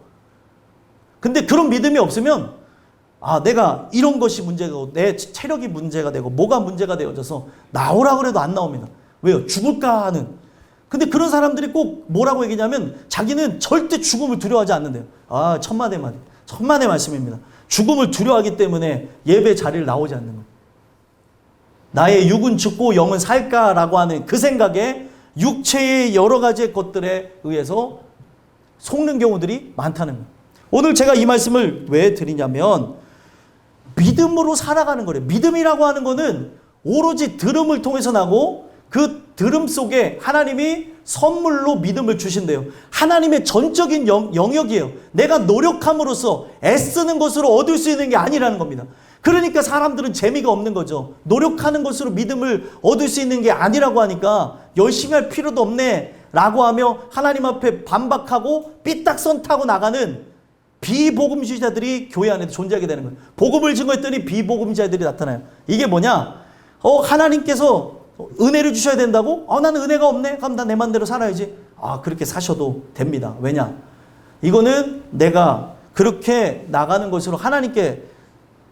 근데 그런 믿음이 없으면 내가 이런 것이 문제고 내 체력이 문제가 되고 뭐가 문제가 되어져서 나오라 그래도 안 나옵니다. 왜요? 죽을까 하는. 근데 그런 사람들이 꼭 뭐라고 얘기냐면 자기는 절대 죽음을 두려워하지 않는데요. 천만의 말씀입니다. 죽음을 두려워하기 때문에 예배 자리를 나오지 않는 거예요. 나의 육은 죽고 영은 살까라고 하는 그 생각에 육체의 여러 가지 것들에 의해서 속는 경우들이 많다는 거예요. 오늘 제가 이 말씀을 왜 드리냐면 믿음으로 살아가는 거래요. 믿음이라고 하는 거는 오로지 들음을 통해서 나고 그 들음 속에 하나님이 선물로 믿음을 주신대요. 하나님의 전적인 영역이에요. 내가 노력함으로써 애쓰는 것으로 얻을 수 있는 게 아니라는 겁니다. 그러니까 사람들은 재미가 없는 거죠. 노력하는 것으로 믿음을 얻을 수 있는 게 아니라고 하니까 열심히 할 필요도 없네 라고 하며 하나님 앞에 반박하고 삐딱선 타고 나가는 비복음주의자들이 교회 안에 존재하게 되는 거예요. 복음을 증거했더니 비복음주의자들이 나타나요. 이게 뭐냐? 하나님께서 은혜를 주셔야 된다고? 나는 은혜가 없네? 그럼 나 내 맘대로 살아야지. 그렇게 사셔도 됩니다. 왜냐? 이거는 내가 그렇게 나가는 것으로 하나님께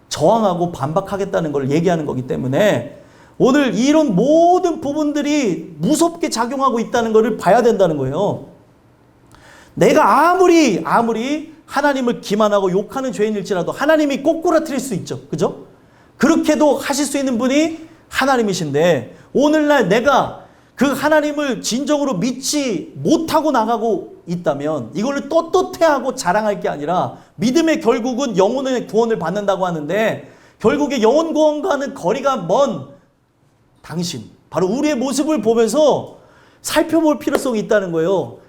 저항하고 반박하겠다는 걸 얘기하는 거기 때문에 오늘 이런 모든 부분들이 무섭게 작용하고 있다는 것을 봐야 된다는 거예요. 내가 아무리 하나님을 기만하고 욕하는 죄인일지라도 하나님이 꼬꾸라뜨릴 수 있죠. 그죠? 그렇게도 하실 수 있는 분이 하나님이신데 오늘날 내가 그 하나님을 진정으로 믿지 못하고 나가고 있다면 이걸로 떳떳해하고 자랑할 게 아니라 믿음의 결국은 영혼의 구원을 받는다고 하는데 결국에 영혼 구원과는 거리가 먼 당신, 바로 우리의 모습을 보면서 살펴볼 필요성이 있다는 거예요.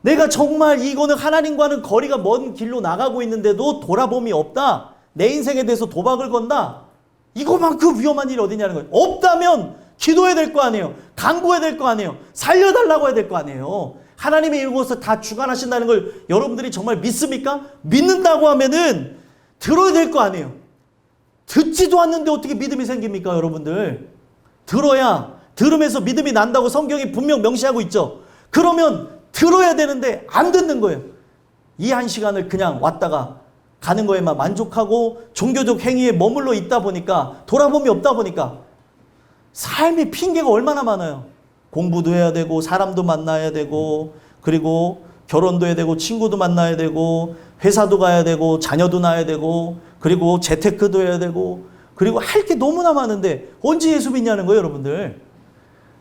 내가 정말 이거는 하나님과는 거리가 먼 길로 나가고 있는데도 돌아봄이 없다. 내 인생에 대해서 도박을 건다. 이거만큼 위험한 일이 어디냐는 거예요. 없다면 기도해야 될 거 아니에요. 간구해야 될 거 아니에요. 살려달라고 해야 될 거 아니에요. 하나님이 이것을 다 주관하신다는 걸 여러분들이 정말 믿습니까? 믿는다고 하면은 들어야 될 거 아니에요. 듣지도 않는데 어떻게 믿음이 생깁니까, 여러분들? 들으면서 믿음이 난다고 성경이 분명 명시하고 있죠. 그러면 들어야 되는데 안 듣는 거예요. 이 한 시간을 그냥 왔다가 가는 거에만 만족하고 종교적 행위에 머물러 있다 보니까 돌아봄이 없다 보니까 삶의 핑계가 얼마나 많아요. 공부도 해야 되고 사람도 만나야 되고 그리고 결혼도 해야 되고 친구도 만나야 되고 회사도 가야 되고 자녀도 낳아야 되고 그리고 재테크도 해야 되고 그리고 할 게 너무나 많은데 언제 예수 믿냐는 거예요, 여러분들.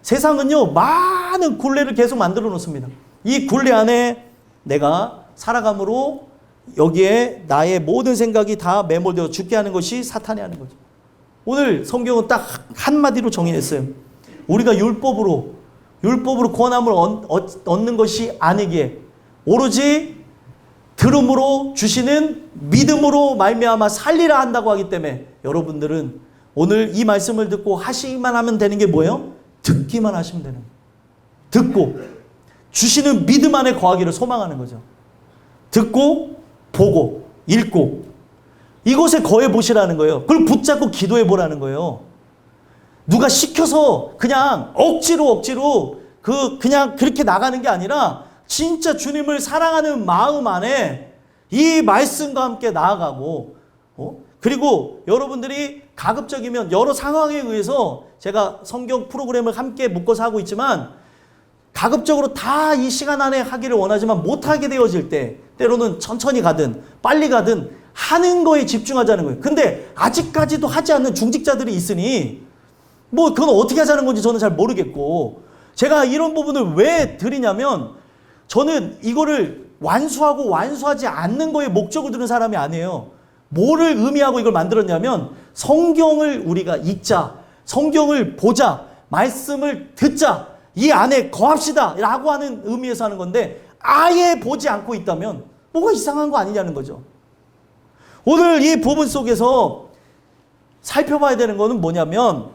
세상은요 많은 굴레를 계속 만들어 놓습니다. 이 굴레 안에 내가 살아감으로 여기에 나의 모든 생각이 다 매몰되어 죽게 하는 것이 사탄이 하는 거죠. 오늘 성경은 딱 한마디로 정의했어요. 우리가 율법으로 구원함을 얻는 것이 아니기에 오로지 들음으로 주시는 믿음으로 말미암아 살리라 한다고 하기 때문에 여러분들은 오늘 이 말씀을 듣고 하시기만 하면 되는 게 뭐예요? 듣기만 하시면 되는 거예요. 듣고 주시는 믿음 안에 거하기를 소망하는 거죠. 듣고 보고 읽고 이것에 거해 보시라는 거예요. 그걸 붙잡고 기도해 보라는 거예요. 누가 시켜서 그냥 억지로 그냥 그렇게 나가는 게 아니라 진짜 주님을 사랑하는 마음 안에 이 말씀과 함께 나아가고 그리고 여러분들이 가급적이면 여러 상황에 의해서 제가 성경 프로그램을 함께 묶어서 하고 있지만 가급적으로 다 이 시간 안에 하기를 원하지만 못하게 되어질 때 때로는 천천히 가든 빨리 가든 하는 거에 집중하자는 거예요. 근데 아직까지도 하지 않는 중직자들이 있으니 그건 어떻게 하자는 건지 저는 잘 모르겠고 제가 이런 부분을 왜 드리냐면 저는 이거를 완수하고 완수하지 않는 거에 목적을 두는 사람이 아니에요. 뭐를 의미하고 이걸 만들었냐면 성경을 우리가 읽자, 성경을 보자, 말씀을 듣자, 이 안에 거합시다 라고 하는 의미에서 하는 건데 아예 보지 않고 있다면 뭐가 이상한 거 아니냐는 거죠. 오늘 이 부분 속에서 살펴봐야 되는 거는 뭐냐면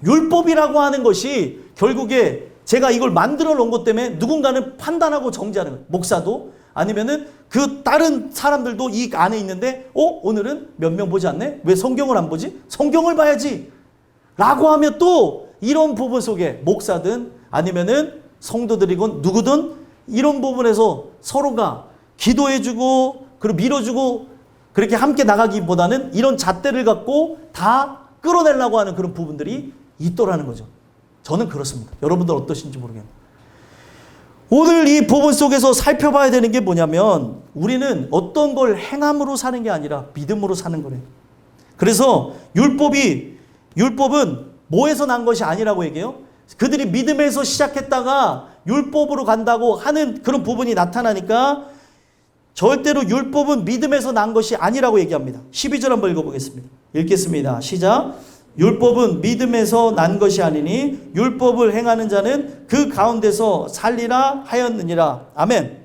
율법이라고 하는 것이 결국에 제가 이걸 만들어 놓은 것 때문에 누군가는 판단하고 정지하는 거예요. 목사도 아니면은 그 다른 사람들도 이 안에 있는데 오늘은 몇 명 보지 않네? 왜 성경을 안 보지? 성경을 봐야지 라고 하면 또 이런 부분 속에 목사든 아니면은 성도들이건 누구든 이런 부분에서 서로가 기도해주고 그리고 밀어주고 그렇게 함께 나가기보다는 이런 잣대를 갖고 다 끌어내려고 하는 그런 부분들이 있더라는 거죠. 저는 그렇습니다. 여러분들 어떠신지 모르겠네요. 오늘 이 부분 속에서 살펴봐야 되는 게 뭐냐면 우리는 어떤 걸 행함으로 사는 게 아니라 믿음으로 사는 거래요. 그래서 율법은 뭐에서 난 것이 아니라고 얘기해요. 그들이 믿음에서 시작했다가 율법으로 간다고 하는 그런 부분이 나타나니까 절대로 율법은 믿음에서 난 것이 아니라고 얘기합니다. 12절 한번 읽어보겠습니다. 읽겠습니다. 시작. 율법은 믿음에서 난 것이 아니니 율법을 행하는 자는 그 가운데서 살리라 하였느니라. 아멘.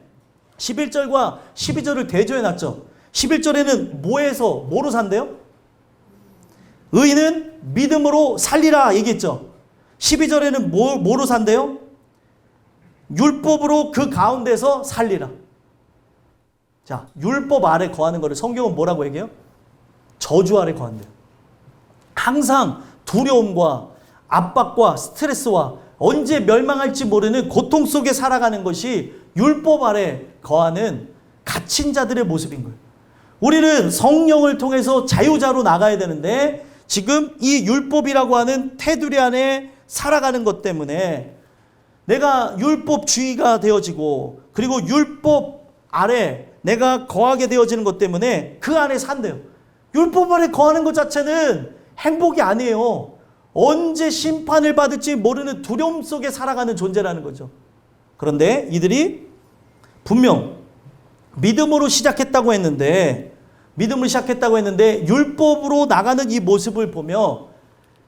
11절과 12절을 대조해 놨죠. 11절에는 뭐로 산대요? 의인은 믿음으로 살리라 얘기했죠. 12절에는 뭐로 산대요? 율법으로 그 가운데서 살리라. 자, 율법 아래 거하는 것을 성경은 뭐라고 얘기해요? 저주 아래 거한대요. 항상 두려움과 압박과 스트레스와 언제 멸망할지 모르는 고통 속에 살아가는 것이 율법 아래 거하는 갇힌 자들의 모습인 거예요. 우리는 성령을 통해서 자유자로 나가야 되는데 지금 이 율법이라고 하는 테두리 안에 살아가는 것 때문에 내가 율법주의가 되어지고 그리고 율법 아래 내가 거하게 되어지는 것 때문에 그 안에 산대요. 율법 아래 거하는 것 자체는 행복이 아니에요. 언제 심판을 받을지 모르는 두려움 속에 살아가는 존재라는 거죠. 그런데 이들이 분명 믿음으로 시작했다고 했는데 율법으로 나가는 이 모습을 보며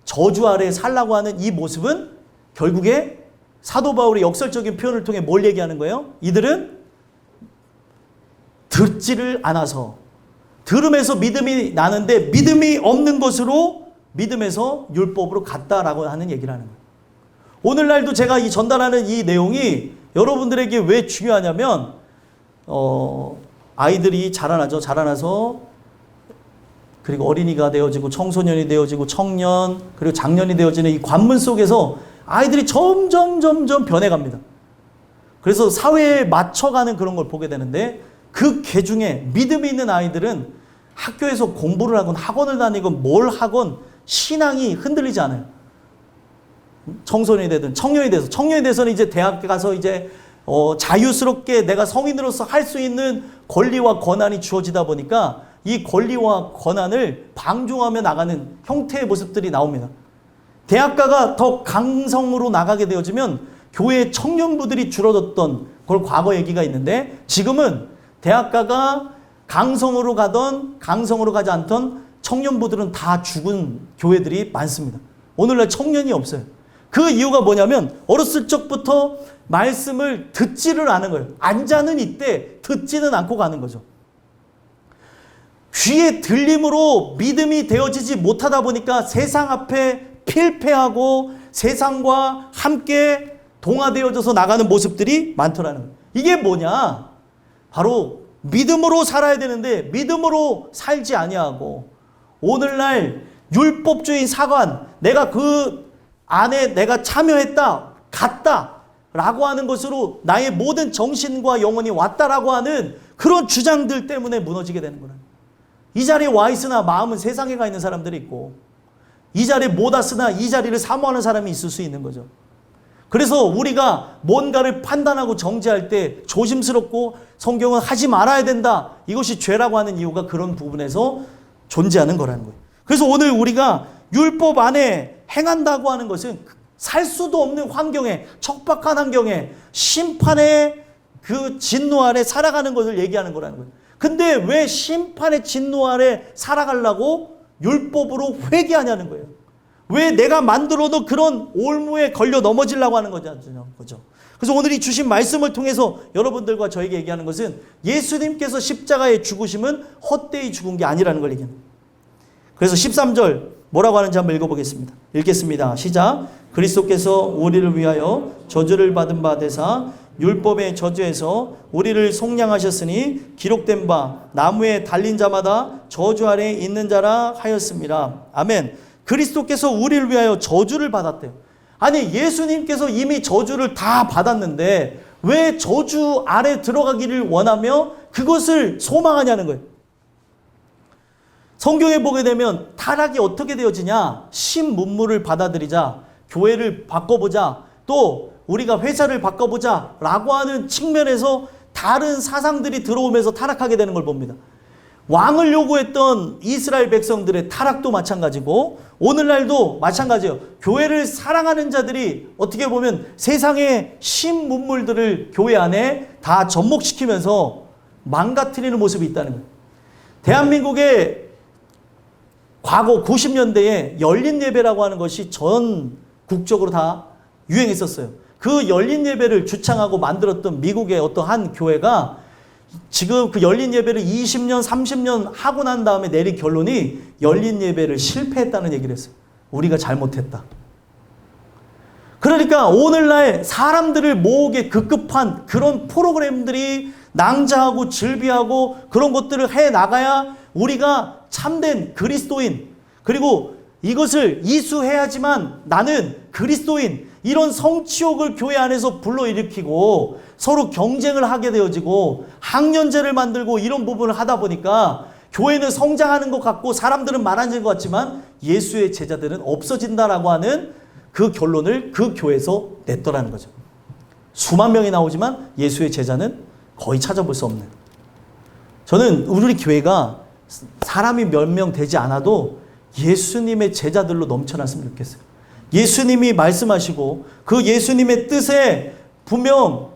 저주 아래 살라고 하는 이 모습은 결국에 사도 바울의 역설적인 표현을 통해 뭘 얘기하는 거예요? 이들은 듣지를 않아서 들음에서 믿음이 나는데 믿음이 없는 것으로 믿음에서 율법으로 갔다라고 하는 얘기를 하는 거예요. 오늘날도 제가 이 전달하는 이 내용이 여러분들에게 왜 중요하냐면 아이들이 자라나서 그리고 어린이가 되어지고 청소년이 되어지고 청년 그리고 장년이 되어지는 이 관문 속에서 아이들이 점점 변해갑니다. 그래서 사회에 맞춰가는 그런 걸 보게 되는데 그 계중에 믿음이 있는 아이들은 학교에서 공부를 하건 학원을 다니건 뭘 하건 신앙이 흔들리지 않아요. 청소년이 되든 청년이 돼서는 이제 대학 가서 이제 자유스럽게 내가 성인으로서 할 수 있는 권리와 권한이 주어지다 보니까 이 권리와 권한을 방종하며 나가는 형태의 모습들이 나옵니다. 대학가가 더 강성으로 나가게 되어지면 교회 청년부들이 줄어들었던 그런 과거 얘기가 있는데 지금은 대학가가 강성으로 가던 강성으로 가지 않던 청년부들은 다 죽은 교회들이 많습니다. 오늘날 청년이 없어요. 그 이유가 뭐냐면 어렸을 적부터 말씀을 듣지를 않은 거예요. 앉아는 있대 듣지는 않고 가는 거죠. 귀의 들림으로 믿음이 되어지지 못하다 보니까 세상 앞에 필패하고 세상과 함께 동화되어져서 나가는 모습들이 많더라는 거예요. 이게 뭐냐? 바로 믿음으로 살아야 되는데 믿음으로 살지 아니하고 오늘날 율법주의 사관 내가 그 안에 내가 참여했다 갔다 라고 하는 것으로 나의 모든 정신과 영혼이 왔다라고 하는 그런 주장들 때문에 무너지게 되는 거예요. 이 자리에 와 있으나 마음은 세상에 가 있는 사람들이 있고 이 자리에 못 왔으나 이 자리를 사모하는 사람이 있을 수 있는 거죠. 그래서 우리가 뭔가를 판단하고 정죄할 때 조심스럽고 성경은 하지 말아야 된다. 이것이 죄라고 하는 이유가 그런 부분에서 존재하는 거라는 거예요. 그래서 오늘 우리가 율법 안에 행한다고 하는 것은 살 수도 없는 환경에 척박한 환경에 심판의 그 진노 아래 살아가는 것을 얘기하는 거라는 거예요. 근데 왜 심판의 진노 아래 살아가려고 율법으로 회개하냐는 거예요. 왜 내가 만들어 놓은 그런 올무에 걸려 넘어지려고 하는 거죠. 그래서 오늘 이 주신 말씀을 통해서 여러분들과 저에게 얘기하는 것은 예수님께서 십자가에 죽으심은 헛되이 죽은 게 아니라는 걸 얘기합니다. 그래서 13절 뭐라고 하는지 한번 읽어보겠습니다. 읽겠습니다. 시작. 그리스도께서 우리를 위하여 저주를 받은 바 되사 율법의 저주에서 우리를 속량하셨으니 기록된 바 나무에 달린 자마다 저주 아래 있는 자라 하였습니다. 아멘. 그리스도께서 우리를 위하여 저주를 받았대요. 아니 예수님께서 이미 저주를 다 받았는데 왜 저주 아래 들어가기를 원하며 그것을 소망하냐는 거예요. 성경에 보게 되면 타락이 어떻게 되어지냐? 신문물을 받아들이자, 교회를 바꿔보자, 또 우리가 회사를 바꿔보자 라고 하는 측면에서 다른 사상들이 들어오면서 타락하게 되는 걸 봅니다. 왕을 요구했던 이스라엘 백성들의 타락도 마찬가지고 오늘날도 마찬가지예요. 교회를 사랑하는 자들이 어떻게 보면 세상의 신문물들을 교회 안에 다 접목시키면서 망가뜨리는 모습이 있다는 거예요. 대한민국의 과거 90년대에 열린 예배라고 하는 것이 전 국적으로 다 유행했었어요. 그 열린 예배를 주창하고 만들었던 미국의 어떤 한 교회가 지금 그 열린 예배를 20년, 30년 하고 난 다음에 내린 결론이 열린 예배를 실패했다는 얘기를 했어요. 우리가 잘못했다. 그러니까 오늘날 사람들을 모으게 급급한 그런 프로그램들이 낭자하고 즐비하고 그런 것들을 해 나가야 우리가 참된 그리스도인, 그리고 이것을 이수해야지만 나는 그리스도인, 이런 성취욕을 교회 안에서 불러일으키고 서로 경쟁을 하게 되어지고 학년제를 만들고 이런 부분을 하다 보니까 교회는 성장하는 것 같고 사람들은 많아지는 것 같지만 예수의 제자들은 없어진다라고 하는 그 결론을 그 교회에서 냈더라는 거죠. 수만 명이 나오지만 예수의 제자는 거의 찾아볼 수 없는. 저는 우리 교회가 사람이 몇 명 되지 않아도 예수님의 제자들로 넘쳐났으면 좋겠어요. 예수님이 말씀하시고 그 예수님의 뜻에 분명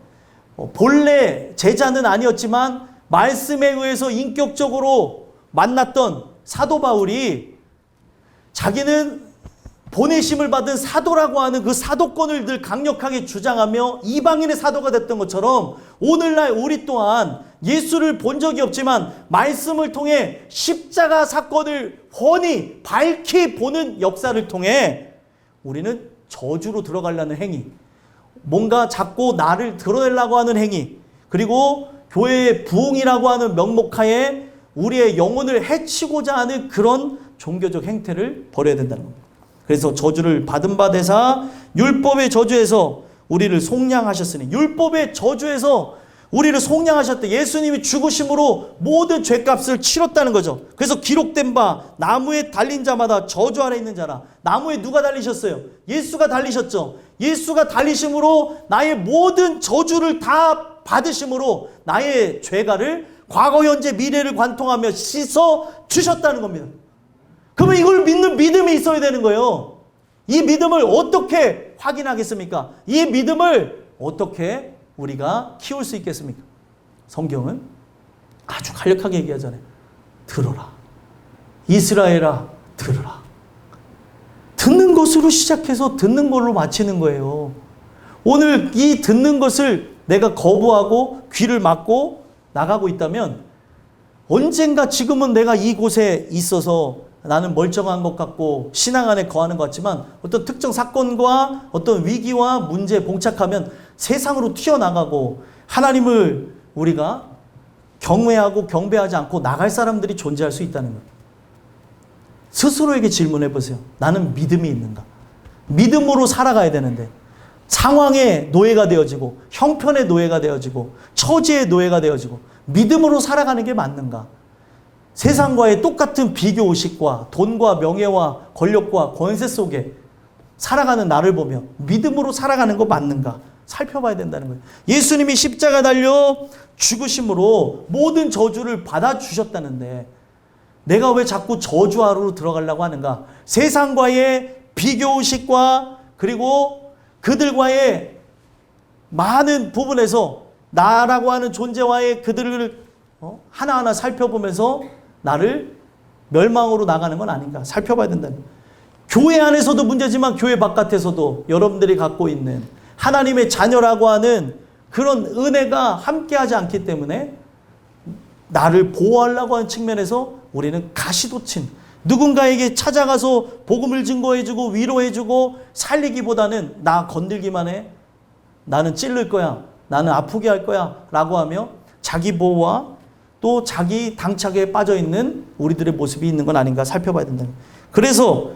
본래 제자는 아니었지만 말씀에 의해서 인격적으로 만났던 사도 바울이 자기는 보내심을 받은 사도라고 하는 그 사도권을 늘 강력하게 주장하며 이방인의 사도가 됐던 것처럼 오늘날 우리 또한 예수를 본 적이 없지만 말씀을 통해 십자가 사건을 훤히 밝히 보는 역사를 통해 우리는 저주로 들어가려는 행위, 뭔가 자꾸 나를 드러내려고 하는 행위, 그리고 교회의 부흥이라고 하는 명목하에 우리의 영혼을 해치고자 하는 그런 종교적 행태를 버려야 된다는 겁니다. 그래서 저주를 받은 바 되사 율법의 저주에서 우리를 속량하셨으니, 율법의 저주에서 우리를 속량하셨대. 예수님이 죽으심으로 모든 죄값을 치렀다는 거죠. 그래서 기록된 바 나무에 달린 자마다 저주 아래 있는 자라. 나무에 누가 달리셨어요? 예수가 달리셨죠. 예수가 달리심으로 나의 모든 저주를 다 받으심으로 나의 죄가를 과거 현재 미래를 관통하며 씻어 주셨다는 겁니다. 그러면 이걸 믿는 믿음이 있어야 되는 거예요. 이 믿음을 어떻게 확인하겠습니까? 이 믿음을 어떻게 우리가 키울 수 있겠습니까? 성경은 아주 간략하게 얘기하잖아요. 들어라. 이스라엘아, 들으라. 듣는 것으로 시작해서 듣는 걸로 마치는 거예요. 오늘 이 듣는 것을 내가 거부하고 귀를 막고 나가고 있다면 언젠가 지금은 내가 이곳에 있어서 나는 멀쩡한 것 같고 신앙 안에 거하는 것 같지만 어떤 특정 사건과 어떤 위기와 문제에 봉착하면 세상으로 튀어나가고 하나님을 우리가 경외하고 경배하지 않고 나갈 사람들이 존재할 수 있다는 거예요. 스스로에게 질문해 보세요. 나는 믿음이 있는가? 믿음으로 살아가야 되는데 상황의 노예가 되어지고 형편의 노예가 되어지고 처지의 노예가 되어지고 믿음으로 살아가는 게 맞는가? 세상과의 똑같은 비교의식과 돈과 명예와 권력과 권세 속에 살아가는 나를 보며 믿음으로 살아가는 거 맞는가? 살펴봐야 된다는 거예요. 예수님이 십자가 달려 죽으심으로 모든 저주를 받아주셨다는데 내가 왜 자꾸 저주하러 들어가려고 하는가? 세상과의 비교의식과 그리고 그들과의 많은 부분에서 나라고 하는 존재와의 그들을 하나하나 살펴보면서 나를 멸망으로 나가는 건 아닌가 살펴봐야 된다는 거예요. 교회 안에서도 문제지만 교회 바깥에서도 여러분들이 갖고 있는 하나님의 자녀라고 하는 그런 은혜가 함께하지 않기 때문에 나를 보호하려고 하는 측면에서 우리는 가시돋친 누군가에게 찾아가서 복음을 증거해주고 위로해주고 살리기보다는 나 건들기만 해. 나는 찔릴 거야. 나는 아프게 할 거야. 라고 하며 자기 보호와 또 자기 당착에 빠져있는 우리들의 모습이 있는 건 아닌가 살펴봐야 된다. 그래서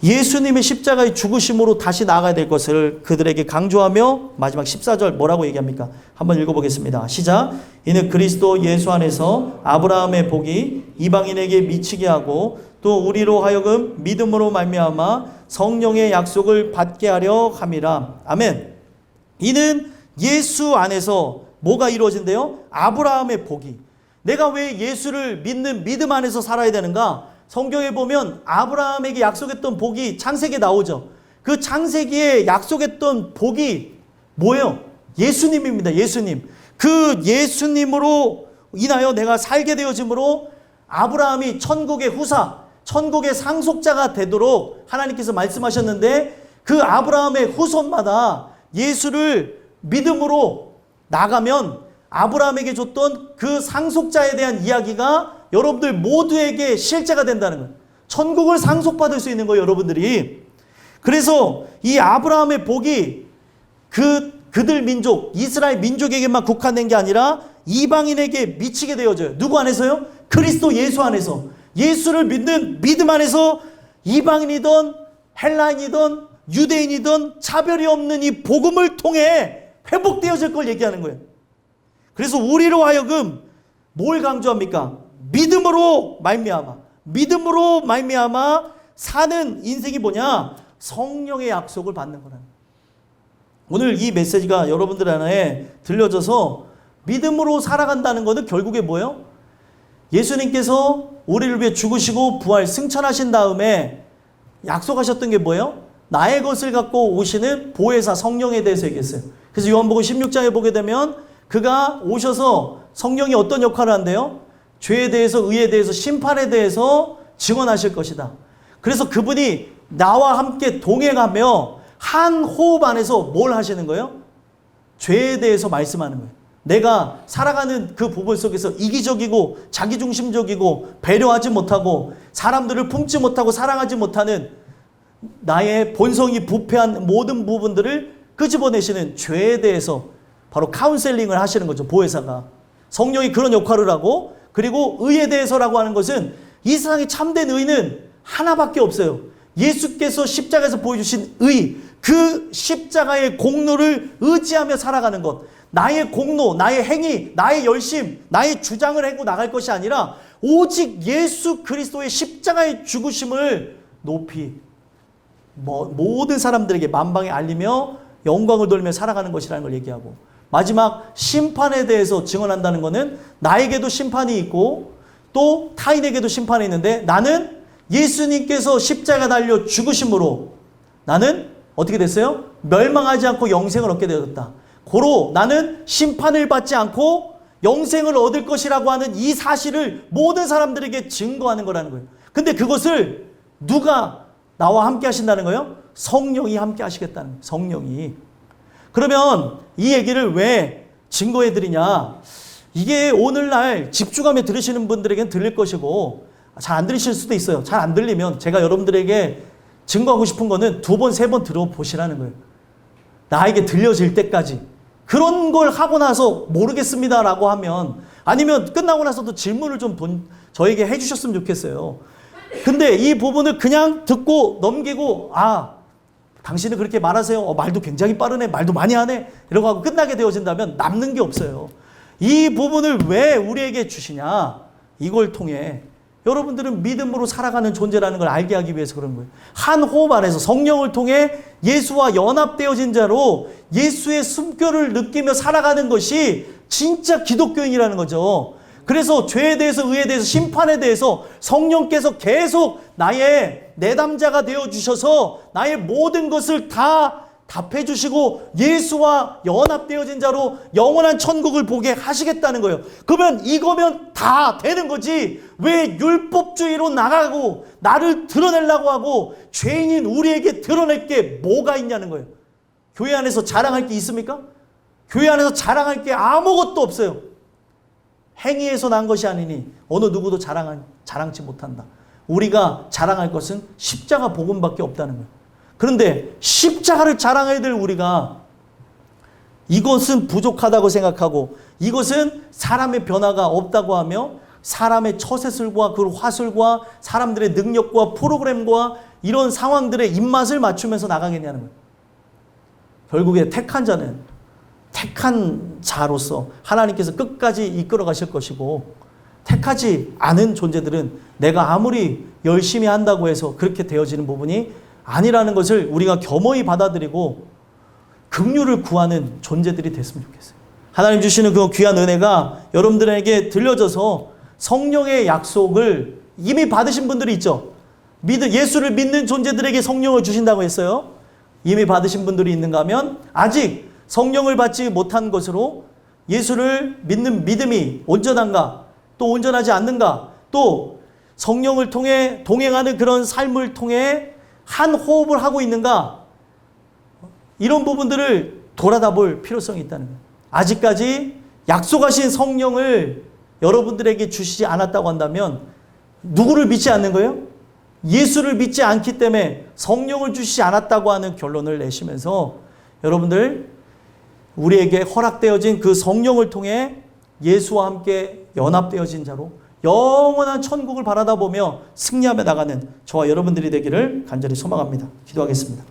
예수님의 십자가의 죽으심으로 다시 나아가야 될 것을 그들에게 강조하며 마지막 14절 뭐라고 얘기합니까? 한번 읽어보겠습니다. 시작. 이는 그리스도 예수 안에서 아브라함의 복이 이방인에게 미치게 하고 또 우리로 하여금 믿음으로 말미암아 성령의 약속을 받게 하려 함이라. 아멘. 이는 예수 안에서 뭐가 이루어진대요? 아브라함의 복이. 내가 왜 예수를 믿는 믿음 안에서 살아야 되는가? 성경에 보면 아브라함에게 약속했던 복이 창세기에 나오죠. 그 창세기에 약속했던 복이 뭐예요? 예수님입니다. 예수님. 그 예수님으로 인하여 내가 살게 되어짐으로 아브라함이 천국의 후사, 천국의 상속자가 되도록 하나님께서 말씀하셨는데 그 아브라함의 후손마다 예수를 믿음으로 나가면 아브라함에게 줬던 그 상속자에 대한 이야기가 여러분들 모두에게 실제가 된다는 거예요. 천국을 상속받을 수 있는 거예요, 여러분들이. 그래서 이 아브라함의 복이 그들 민족, 이스라엘 민족에게만 국한된 게 아니라 이방인에게 미치게 되어져요. 누구 안에서요? 그리스도 예수 안에서. 예수를 믿는 믿음 안에서 이방인이든 헬라인이든 유대인이든 차별이 없는 이 복음을 통해 회복되어질 걸 얘기하는 거예요. 그래서 우리로 하여금 뭘 강조합니까? 믿음으로 말미암아 사는 인생이 뭐냐? 성령의 약속을 받는 거라는 거예요. 오늘 이 메시지가 여러분들 안에 들려져서 믿음으로 살아간다는 것은 결국에 뭐예요? 예수님께서 우리를 위해 죽으시고 부활 승천하신 다음에 약속하셨던 게 뭐예요? 나의 것을 갖고 오시는 보혜사 성령에 대해서 얘기했어요. 그래서 요한복음 16장에 보게 되면 그가 오셔서 성령이 어떤 역할을 한대요? 죄에 대해서, 의에 대해서, 심판에 대해서 증언하실 것이다. 그래서 그분이 나와 함께 동행하며 한 호흡 안에서 뭘 하시는 거예요? 죄에 대해서 말씀하는 거예요. 내가 살아가는 그 부분 속에서 이기적이고 자기중심적이고 배려하지 못하고 사람들을 품지 못하고 사랑하지 못하는 나의 본성이 부패한 모든 부분들을 끄집어내시는 죄에 대해서 바로 카운셀링을 하시는 거죠. 보혜사가. 성령이 그런 역할을 하고, 그리고 의에 대해서라고 하는 것은 이 세상에 참된 의는 하나밖에 없어요. 예수께서 십자가에서 보여주신 의, 그 십자가의 공로를 의지하며 살아가는 것. 나의 공로, 나의 행위, 나의 열심, 나의 주장을 하고 나갈 것이 아니라 오직 예수 그리스도의 십자가의 죽으심을 높이 모든 사람들에게 만방에 알리며 영광을 돌리며 살아가는 것이라는 걸 얘기하고, 마지막 심판에 대해서 증언한다는 것은 나에게도 심판이 있고 또 타인에게도 심판이 있는데 나는 예수님께서 십자가 달려 죽으심으로 나는 어떻게 됐어요? 멸망하지 않고 영생을 얻게 되었다. 고로 나는 심판을 받지 않고 영생을 얻을 것이라고 하는 이 사실을 모든 사람들에게 증거하는 거라는 거예요. 근데 그것을 누가 나와 함께 하신다는 거예요? 성령이 함께 하시겠다는 거예요. 성령이. 그러면 이 얘기를 왜 증거해 드리냐? 이게 오늘날 집중하며 들으시는 분들에게는 들릴 것이고 잘 안 들으실 수도 있어요. 잘 안 들리면 제가 여러분들에게 증거하고 싶은 거는 2번, 3번 들어보시라는 거예요. 나에게 들려질 때까지. 그런 걸 하고 나서 모르겠습니다라고 하면, 아니면 끝나고 나서도 질문을 좀 저에게 해주셨으면 좋겠어요. 근데 이 부분을 그냥 듣고 넘기고, 당신은 그렇게 말하세요. 말도 굉장히 빠르네. 말도 많이 하네. 이러고 하고 끝나게 되어진다면 남는 게 없어요. 이 부분을 왜 우리에게 주시냐? 이걸 통해 여러분들은 믿음으로 살아가는 존재라는 걸 알게 하기 위해서 그런 거예요. 한 호흡 안에서 성령을 통해 예수와 연합되어진 자로 예수의 숨결을 느끼며 살아가는 것이 진짜 기독교인이라는 거죠. 그래서 죄에 대해서, 의에 대해서, 심판에 대해서 성령께서 계속 나의 내담자가 되어주셔서 나의 모든 것을 다 답해 주시고 예수와 연합되어진 자로 영원한 천국을 보게 하시겠다는 거예요. 그러면 이거면 다 되는 거지. 왜 율법주의로 나가고 나를 드러내려고 하고 죄인인 우리에게 드러낼 게 뭐가 있냐는 거예요. 교회 안에서 자랑할 게 있습니까? 교회 안에서 자랑할 게 아무것도 없어요. 행위에서 난 것이 아니니 어느 누구도 자랑치 못한다. 우리가 자랑할 것은 십자가 복음밖에 없다는 거예요. 그런데 십자가를 자랑해야 될 우리가 이것은 부족하다고 생각하고 이것은 사람의 변화가 없다고 하며 사람의 처세술과 그 화술과 사람들의 능력과 프로그램과 이런 상황들에 입맛을 맞추면서 나가겠냐는 거예요. 결국에 택한 자는 택한 자로서 하나님께서 끝까지 이끌어 가실 것이고, 택하지 않은 존재들은 내가 아무리 열심히 한다고 해서 그렇게 되어지는 부분이 아니라는 것을 우리가 겸허히 받아들이고 긍휼을 구하는 존재들이 됐으면 좋겠어요. 하나님 주시는 그 귀한 은혜가 여러분들에게 들려져서 성령의 약속을 이미 받으신 분들이 있죠. 예수를 믿는 존재들에게 성령을 주신다고 했어요. 이미 받으신 분들이 있는가 하면 아직 성령을 받지 못한 것으로 예수를 믿는 믿음이 온전한가, 또 온전하지 않는가, 또 성령을 통해 동행하는 그런 삶을 통해 한 호흡을 하고 있는가, 이런 부분들을 돌아다 볼 필요성이 있다는 거예요. 아직까지 약속하신 성령을 여러분들에게 주시지 않았다고 한다면 누구를 믿지 않는 거예요? 예수를 믿지 않기 때문에 성령을 주시지 않았다고 하는 결론을 내시면서 여러분들, 우리에게 허락되어진 그 성령을 통해 예수와 함께 연합되어진 자로 영원한 천국을 바라다 보며 승리하며 나가는 저와 여러분들이 되기를 간절히 소망합니다. 기도하겠습니다.